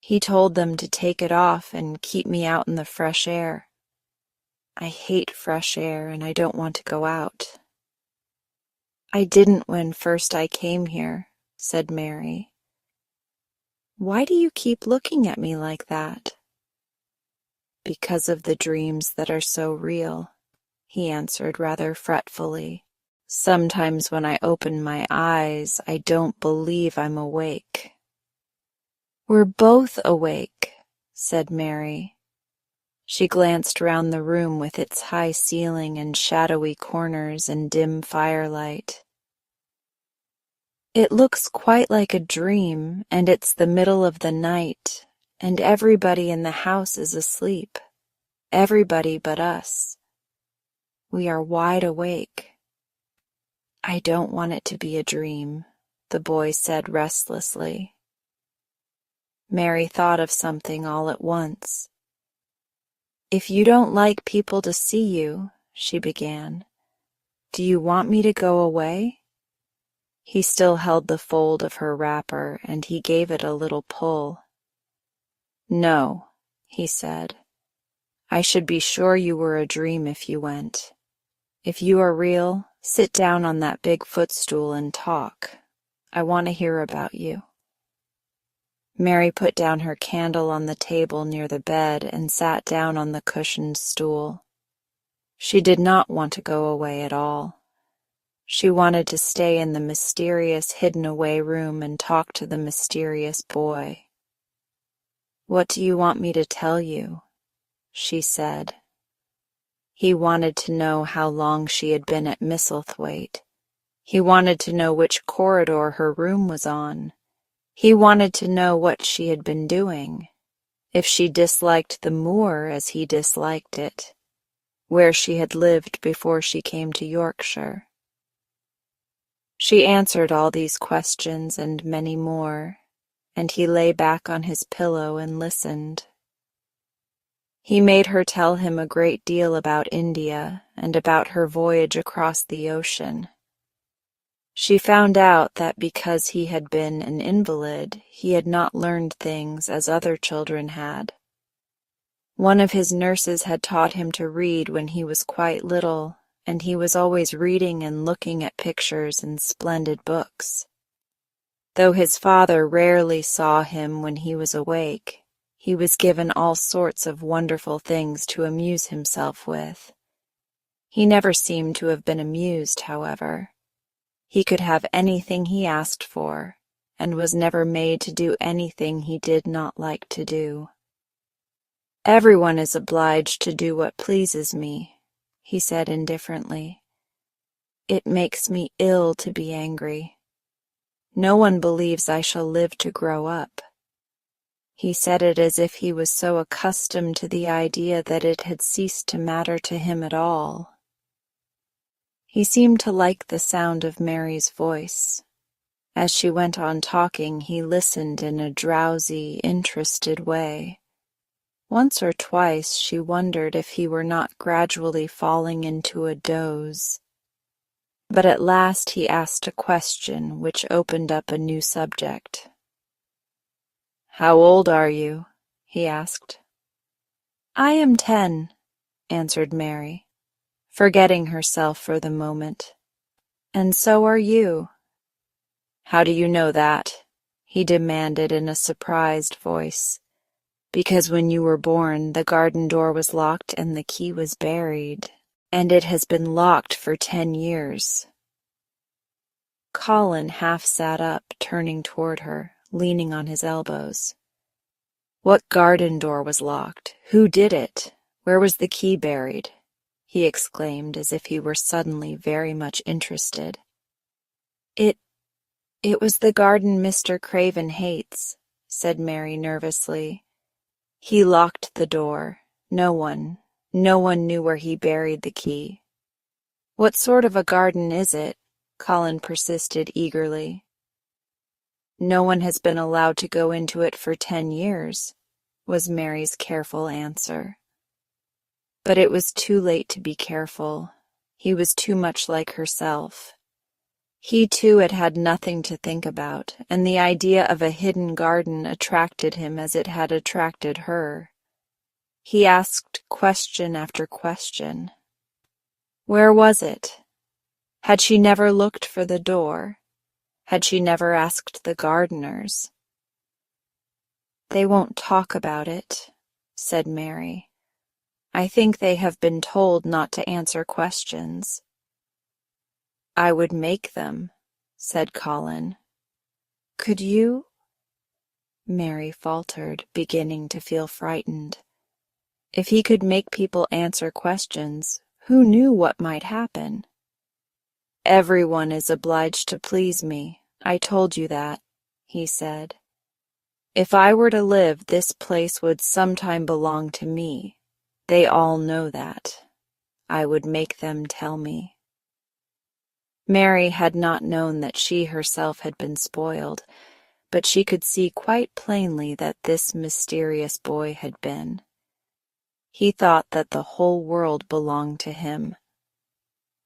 He told them to take it off and keep me out in the fresh air. I hate fresh air and I don't want to go out. I didn't when first I came here, said Mary. Why do you keep looking at me like that? Because of the dreams that are so real, he answered rather fretfully. Sometimes when I open my eyes, I don't believe I'm awake. We're both awake, said Mary. She glanced round the room with its high ceiling and shadowy corners and dim firelight. It looks quite like a dream, and it's the middle of the night, and everybody in the house is asleep. Everybody but us. We are wide awake. I don't want it to be a dream, the boy said restlessly. Mary thought of something all at once. If you don't like people to see you, she began, do you want me to go away? He still held the fold of her wrapper, and he gave it a little pull. No, he said. I should be sure you were a dream if you went. If you are real, sit down on that big footstool and talk. I want to hear about you. Mary put down her candle on the table near the bed and sat down on the cushioned stool. She did not want to go away at all. She wanted to stay in the mysterious hidden-away room and talk to the mysterious boy. What do you want me to tell you? She said. He wanted to know how long she had been at Misselthwaite. He wanted to know which corridor her room was on. He wanted to know what she had been doing, if she disliked the moor as he disliked it, where she had lived before she came to Yorkshire. She answered all these questions and many more, and he lay back on his pillow and listened. He made her tell him a great deal about India and about her voyage across the ocean. She found out that because he had been an invalid, he had not learned things as other children had. One of his nurses had taught him to read when he was quite little, and he was always reading and looking at pictures and splendid books. Though his father rarely saw him when he was awake, he was given all sorts of wonderful things to amuse himself with. He never seemed to have been amused, however. He could have anything he asked for, and was never made to do anything he did not like to do. Everyone is obliged to do what pleases me, he said indifferently. It makes me ill to be angry. No one believes I shall live to grow up. He said it as if he was so accustomed to the idea that it had ceased to matter to him at all. He seemed to like the sound of Mary's voice. As she went on talking, he listened in a drowsy, interested way. Once or twice she wondered if he were not gradually falling into a doze. But at last he asked a question which opened up a new subject. "How old are you?" he asked. "I am 10, answered Mary, forgetting herself for the moment. "And so are you." "How do you know that?" he demanded in a surprised voice. "Because when you were born, the garden door was locked and the key was buried, and it has been locked for 10 years. Colin half sat up, turning toward her, leaning on his elbows. "What garden door was locked? Who did it? Where was the key buried?" he exclaimed as if he were suddenly very much interested. It was the garden Mr. Craven hates," said Mary nervously. "He locked the door. No one knew where he buried the key." "What sort of a garden is it?" Colin persisted eagerly. "No one has been allowed to go into it for 10 years, was Mary's careful answer. But it was too late to be careful. He was too much like herself. He too had had nothing to think about, and the idea of a hidden garden attracted him as it had attracted her. He asked question after question. Where was it? Had she never looked for the door? Had she never asked the gardeners? They won't talk about it, said Mary. I think they have been told not to answer questions. I would make them, said Colin. Could you? Mary faltered, beginning to feel frightened. If he could make people answer questions, who knew what might happen? Everyone is obliged to please me. I told you that, he said. If I were to live, this place would sometime belong to me. They all know that. I would make them tell me. Mary had not known that she herself had been spoiled, but she could see quite plainly that this mysterious boy had been. He thought that the whole world belonged to him.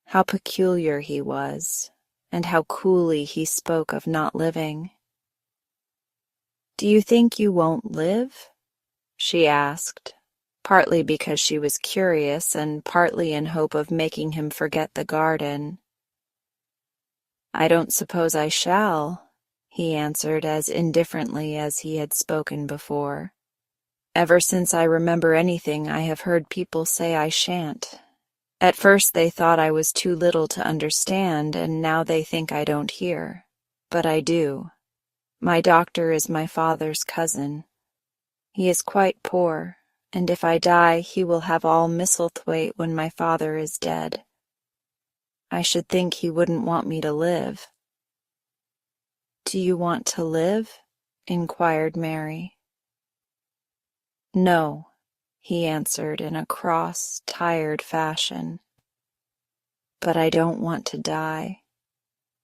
How peculiar he was, and how coolly he spoke of not living. Do you think you won't live? She asked, partly because she was curious and partly in hope of making him forget the garden. I don't suppose I shall, he answered as indifferently as he had spoken before. Ever since I remember anything, I have heard people say I shan't. At first they thought I was too little to understand, and now they think I don't hear. But I do. My doctor is my father's cousin. He is quite poor, and if I die, he will have all Misselthwaite when my father is dead. I should think he wouldn't want me to live. Do you want to live? Inquired Mary. No, he answered in a cross, tired fashion. But I don't want to die.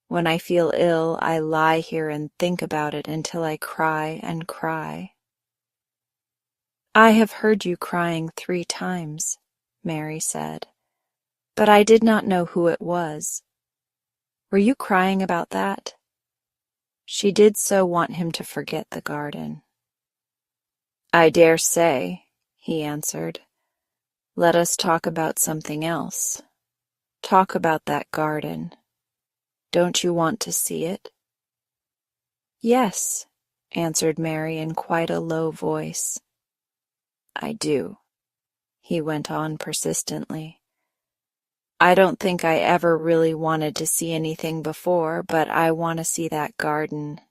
When I feel ill, I lie here and think about it until I cry and cry. I have heard you crying 3 times, Mary said, but I did not know who it was. Were you crying about that? She did so want him to forget the garden. I dare say, he answered. Let us talk about something else. Talk about that garden. Don't you want to see it? Yes, answered Mary in quite a low voice. I do, he went on persistently. I don't think I ever really wanted to see anything before, but I want to see that garden.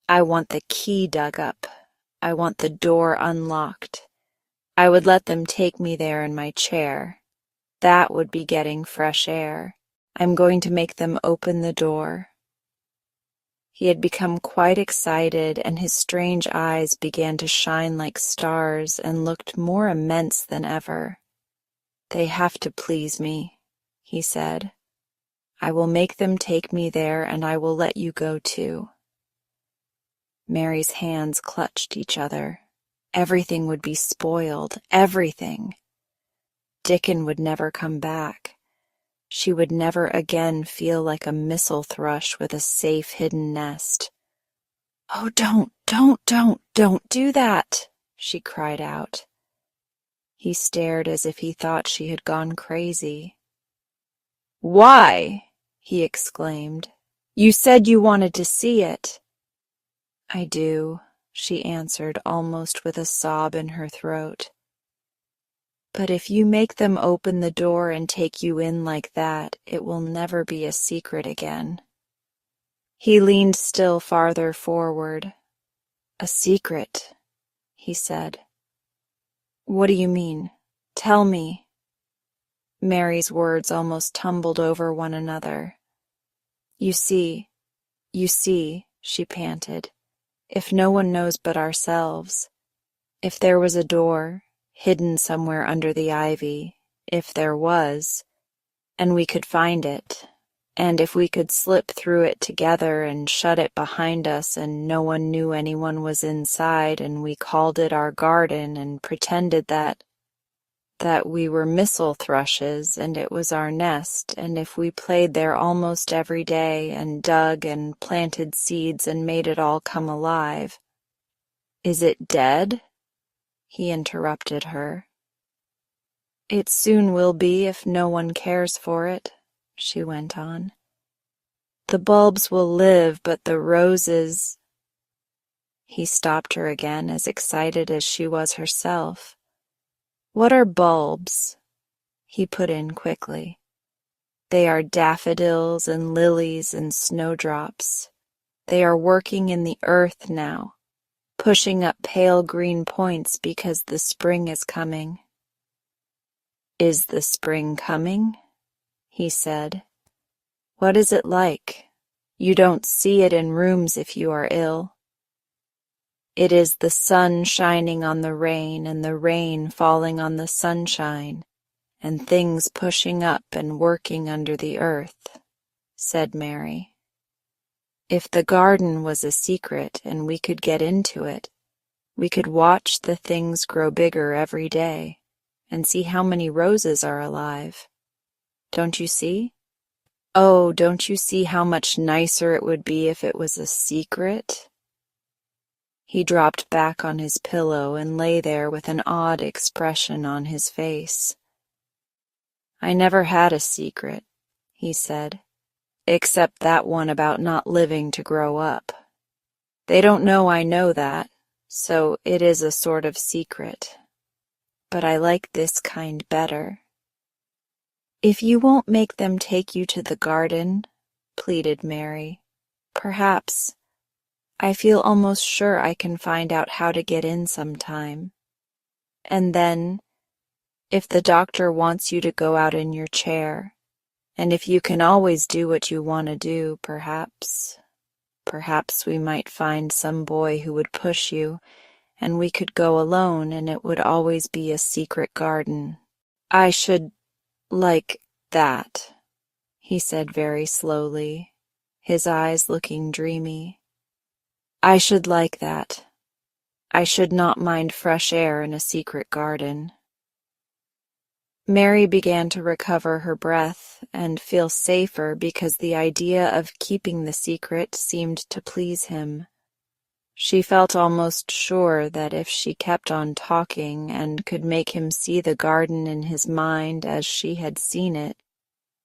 I want the key dug up. I want the door unlocked. I would let them take me there in my chair. That would be getting fresh air. I'm going to make them open the door. He had become quite excited, and his strange eyes began to shine like stars and looked more immense than ever. They have to please me, he said. I will make them take me there, and I will let you go too. Mary's hands clutched each other. Everything would be spoiled, everything. Dickon would never come back. She would never again feel like a missel thrush with a safe hidden nest. Oh, don't do that, she cried out. He stared as if he thought she had gone crazy. Why? He exclaimed. You said you wanted to see it. I do, she answered, almost with a sob in her throat. But if you make them open the door and take you in like that, it will never be a secret again. He leaned still farther forward. A secret, he said. What do you mean? Tell me. Mary's words almost tumbled over one another. You see, she panted. If no one knows but ourselves, if there was a door, hidden somewhere under the ivy, if there was, and we could find it, and if we could slip through it together and shut it behind us and no one knew anyone was inside and we called it our garden and pretended that... that we were missel thrushes and it was our nest, and if we played there almost every day and dug and planted seeds and made it all come alive. Is it dead? He interrupted her. It soon will be if no one cares for it, she went on. The bulbs will live, but the roses... He stopped her again, as excited as she was herself. What are bulbs? He put in quickly. They are daffodils and lilies and snowdrops. They are working in the earth now, pushing up pale green points because the spring is coming. Is the spring coming? He said. What is it like? You don't see it in rooms if you are ill. It is the sun shining on the rain and the rain falling on the sunshine, and things pushing up and working under the earth, said Mary. If the garden was a secret and we could get into it, we could watch the things grow bigger every day and see how many roses are alive. Don't you see? Oh, don't you see how much nicer it would be if it was a secret? He dropped back on his pillow and lay there with an odd expression on his face. I never had a secret, he said, except that one about not living to grow up. They don't know I know that, so it is a sort of secret. But I like this kind better. If you won't make them take you to the garden, pleaded Mary, perhaps... I feel almost sure I can find out how to get in sometime. And then, if the doctor wants you to go out in your chair, and if you can always do what you want to do, perhaps we might find some boy who would push you, and we could go alone, and it would always be a secret garden. I should like that, he said very slowly, his eyes looking dreamy. I should like that. I should not mind fresh air in a secret garden. Mary began to recover her breath and feel safer because the idea of keeping the secret seemed to please him. She felt almost sure that if she kept on talking and could make him see the garden in his mind as she had seen it,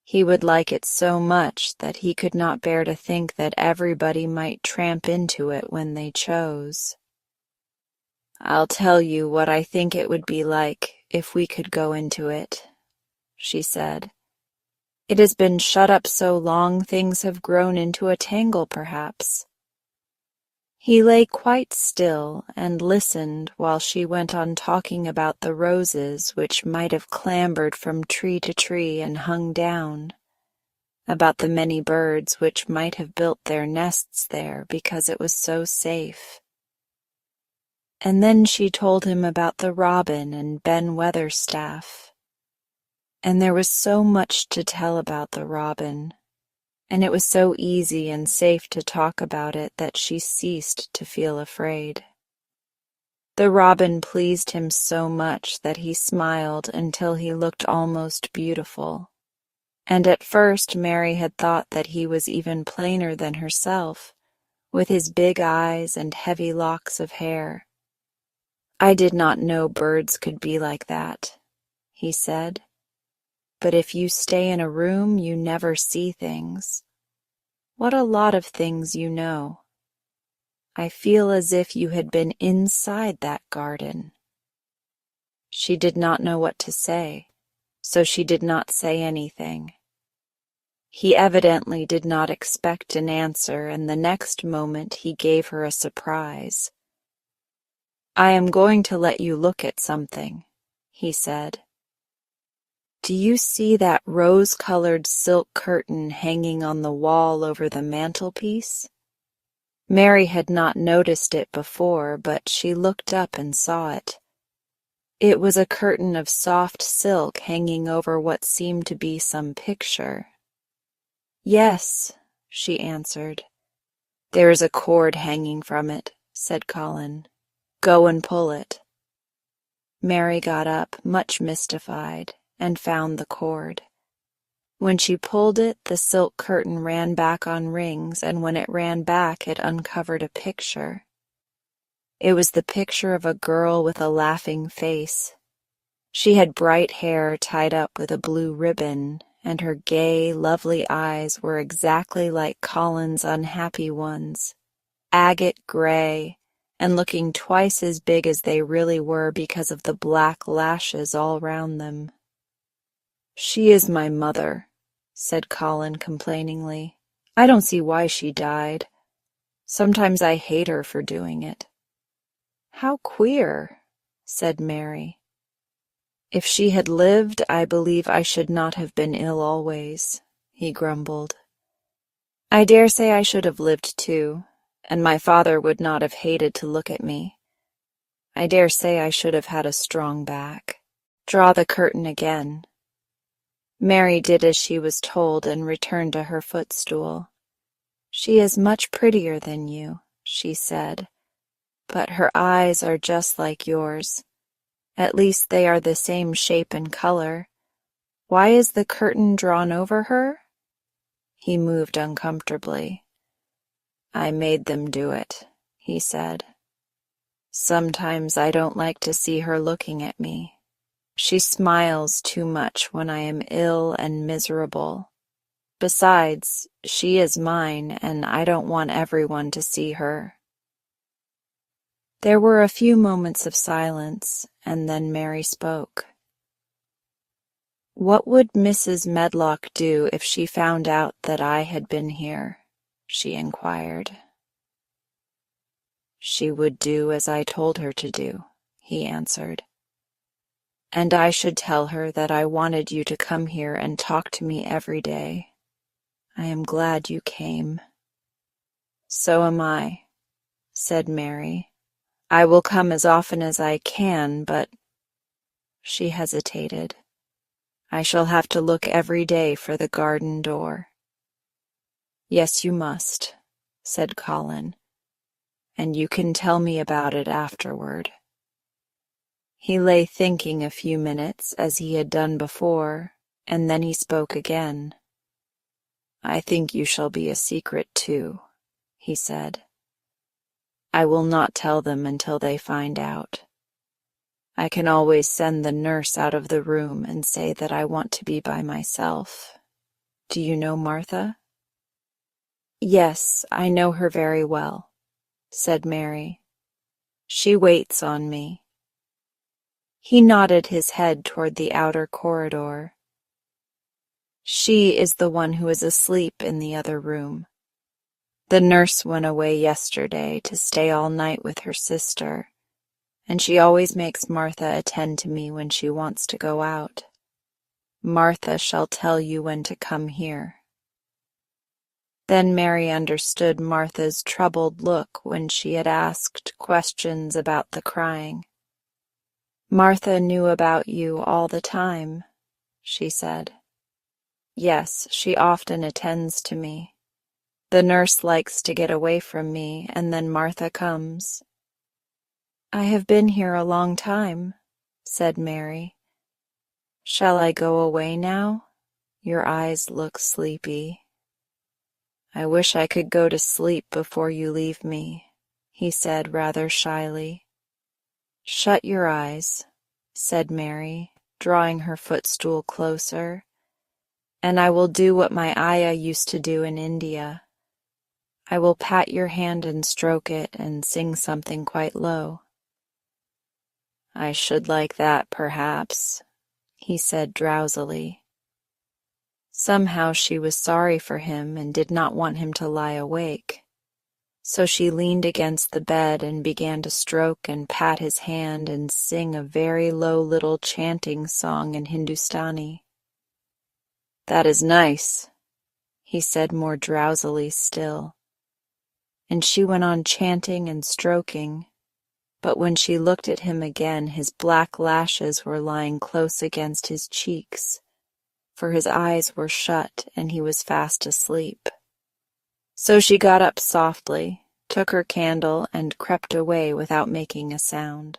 he would like it so much that he could not bear to think that everybody might tramp into it when they chose. I'll tell you what I think it would be like if we could go into it, she said. It has been shut up so long things have grown into a tangle, perhaps. He lay quite still and listened while she went on talking about the roses which might have clambered from tree to tree and hung down, about the many birds which might have built their nests there because it was so safe. And then she told him about the robin and Ben Weatherstaff. And there was so much to tell about the robin, and it was so easy and safe to talk about it that she ceased to feel afraid. The robin pleased him so much that he smiled until he looked almost beautiful, and at first Mary had thought that he was even plainer than herself, with his big eyes and heavy locks of hair. I did not know birds could be like that, he said. But if you stay in a room, you never see things. What a lot of things you know. I feel as if you had been inside that garden. She did not know what to say, so she did not say anything. He evidently did not expect an answer, and the next moment he gave her a surprise. I am going to let you look at something, he said. Do you see that rose-colored silk curtain hanging on the wall over the mantelpiece? Mary had not noticed it before, but she looked up and saw it. It was a curtain of soft silk hanging over what seemed to be some picture. Yes, she answered. There is a cord hanging from it, said Colin. Go and pull it. Mary got up, much mystified, and found the cord. When she pulled it, the silk curtain ran back on rings, and when it ran back, it uncovered a picture. It was the picture of a girl with a laughing face. She had bright hair tied up with a blue ribbon, and her gay, lovely eyes were exactly like Colin's unhappy ones, agate gray, and looking twice as big as they really were because of the black lashes all round them. "She is my mother," said Colin complainingly. "I don't see why she died. Sometimes I hate her for doing it." "How queer," said Mary. "If she had lived, I believe I should not have been ill always," he grumbled. "I dare say I should have lived too, and my father would not have hated to look at me. I dare say I should have had a strong back. Draw the curtain again." Mary did as she was told and returned to her footstool. "She is much prettier than you," she said, "but her eyes are just like yours. At least they are the same shape and color. Why is the curtain drawn over her?" He moved uncomfortably. "I made them do it," he said. "Sometimes I don't like to see her looking at me. She smiles too much when I am ill and miserable. Besides, she is mine, and I don't want everyone to see her." There were a few moments of silence, and then Mary spoke. "What would Mrs. Medlock do if she found out that I had been here?" she inquired. "She would do as I told her to do," he answered. "And I should tell her that I wanted you to come here and talk to me every day. I am glad you came." "So am I," said Mary. "I will come as often as I can, but—" She hesitated. "I shall have to look every day for the garden door." "Yes, you must," said Colin, "and you can tell me about it afterward." He lay thinking a few minutes, as he had done before, and then he spoke again. "I think you shall be a secret too," he said. "I will not tell them until they find out. I can always send the nurse out of the room and say that I want to be by myself. Do you know Martha?" "Yes, I know her very well," said Mary. "She waits on me." He nodded his head toward the outer corridor. "She is the one who is asleep in the other room. The nurse went away yesterday to stay all night with her sister, and she always makes Martha attend to me when she wants to go out. Martha shall tell you when to come here." Then Mary understood Martha's troubled look when she had asked questions about the crying. "Martha knew about you all the time," she said. "Yes, she often attends to me. The nurse likes to get away from me, and then Martha comes." "I have been here a long time," said Mary. "Shall I go away now? Your eyes look sleepy." "I wish I could go to sleep before you leave me," he said rather shyly. "Shut your eyes," said Mary, drawing her footstool closer, "and I will do what my ayah used to do in India. I will pat your hand and stroke it and sing something quite low." "I should like that, perhaps," he said drowsily. Somehow she was sorry for him and did not want him to lie awake. So she leaned against the bed and began to stroke and pat his hand and sing a very low little chanting song in Hindustani. "That is nice," he said more drowsily still. And she went on chanting and stroking, but when she looked at him again, his black lashes were lying close against his cheeks, for his eyes were shut and he was fast asleep. So she got up softly, took her candle, and crept away without making a sound.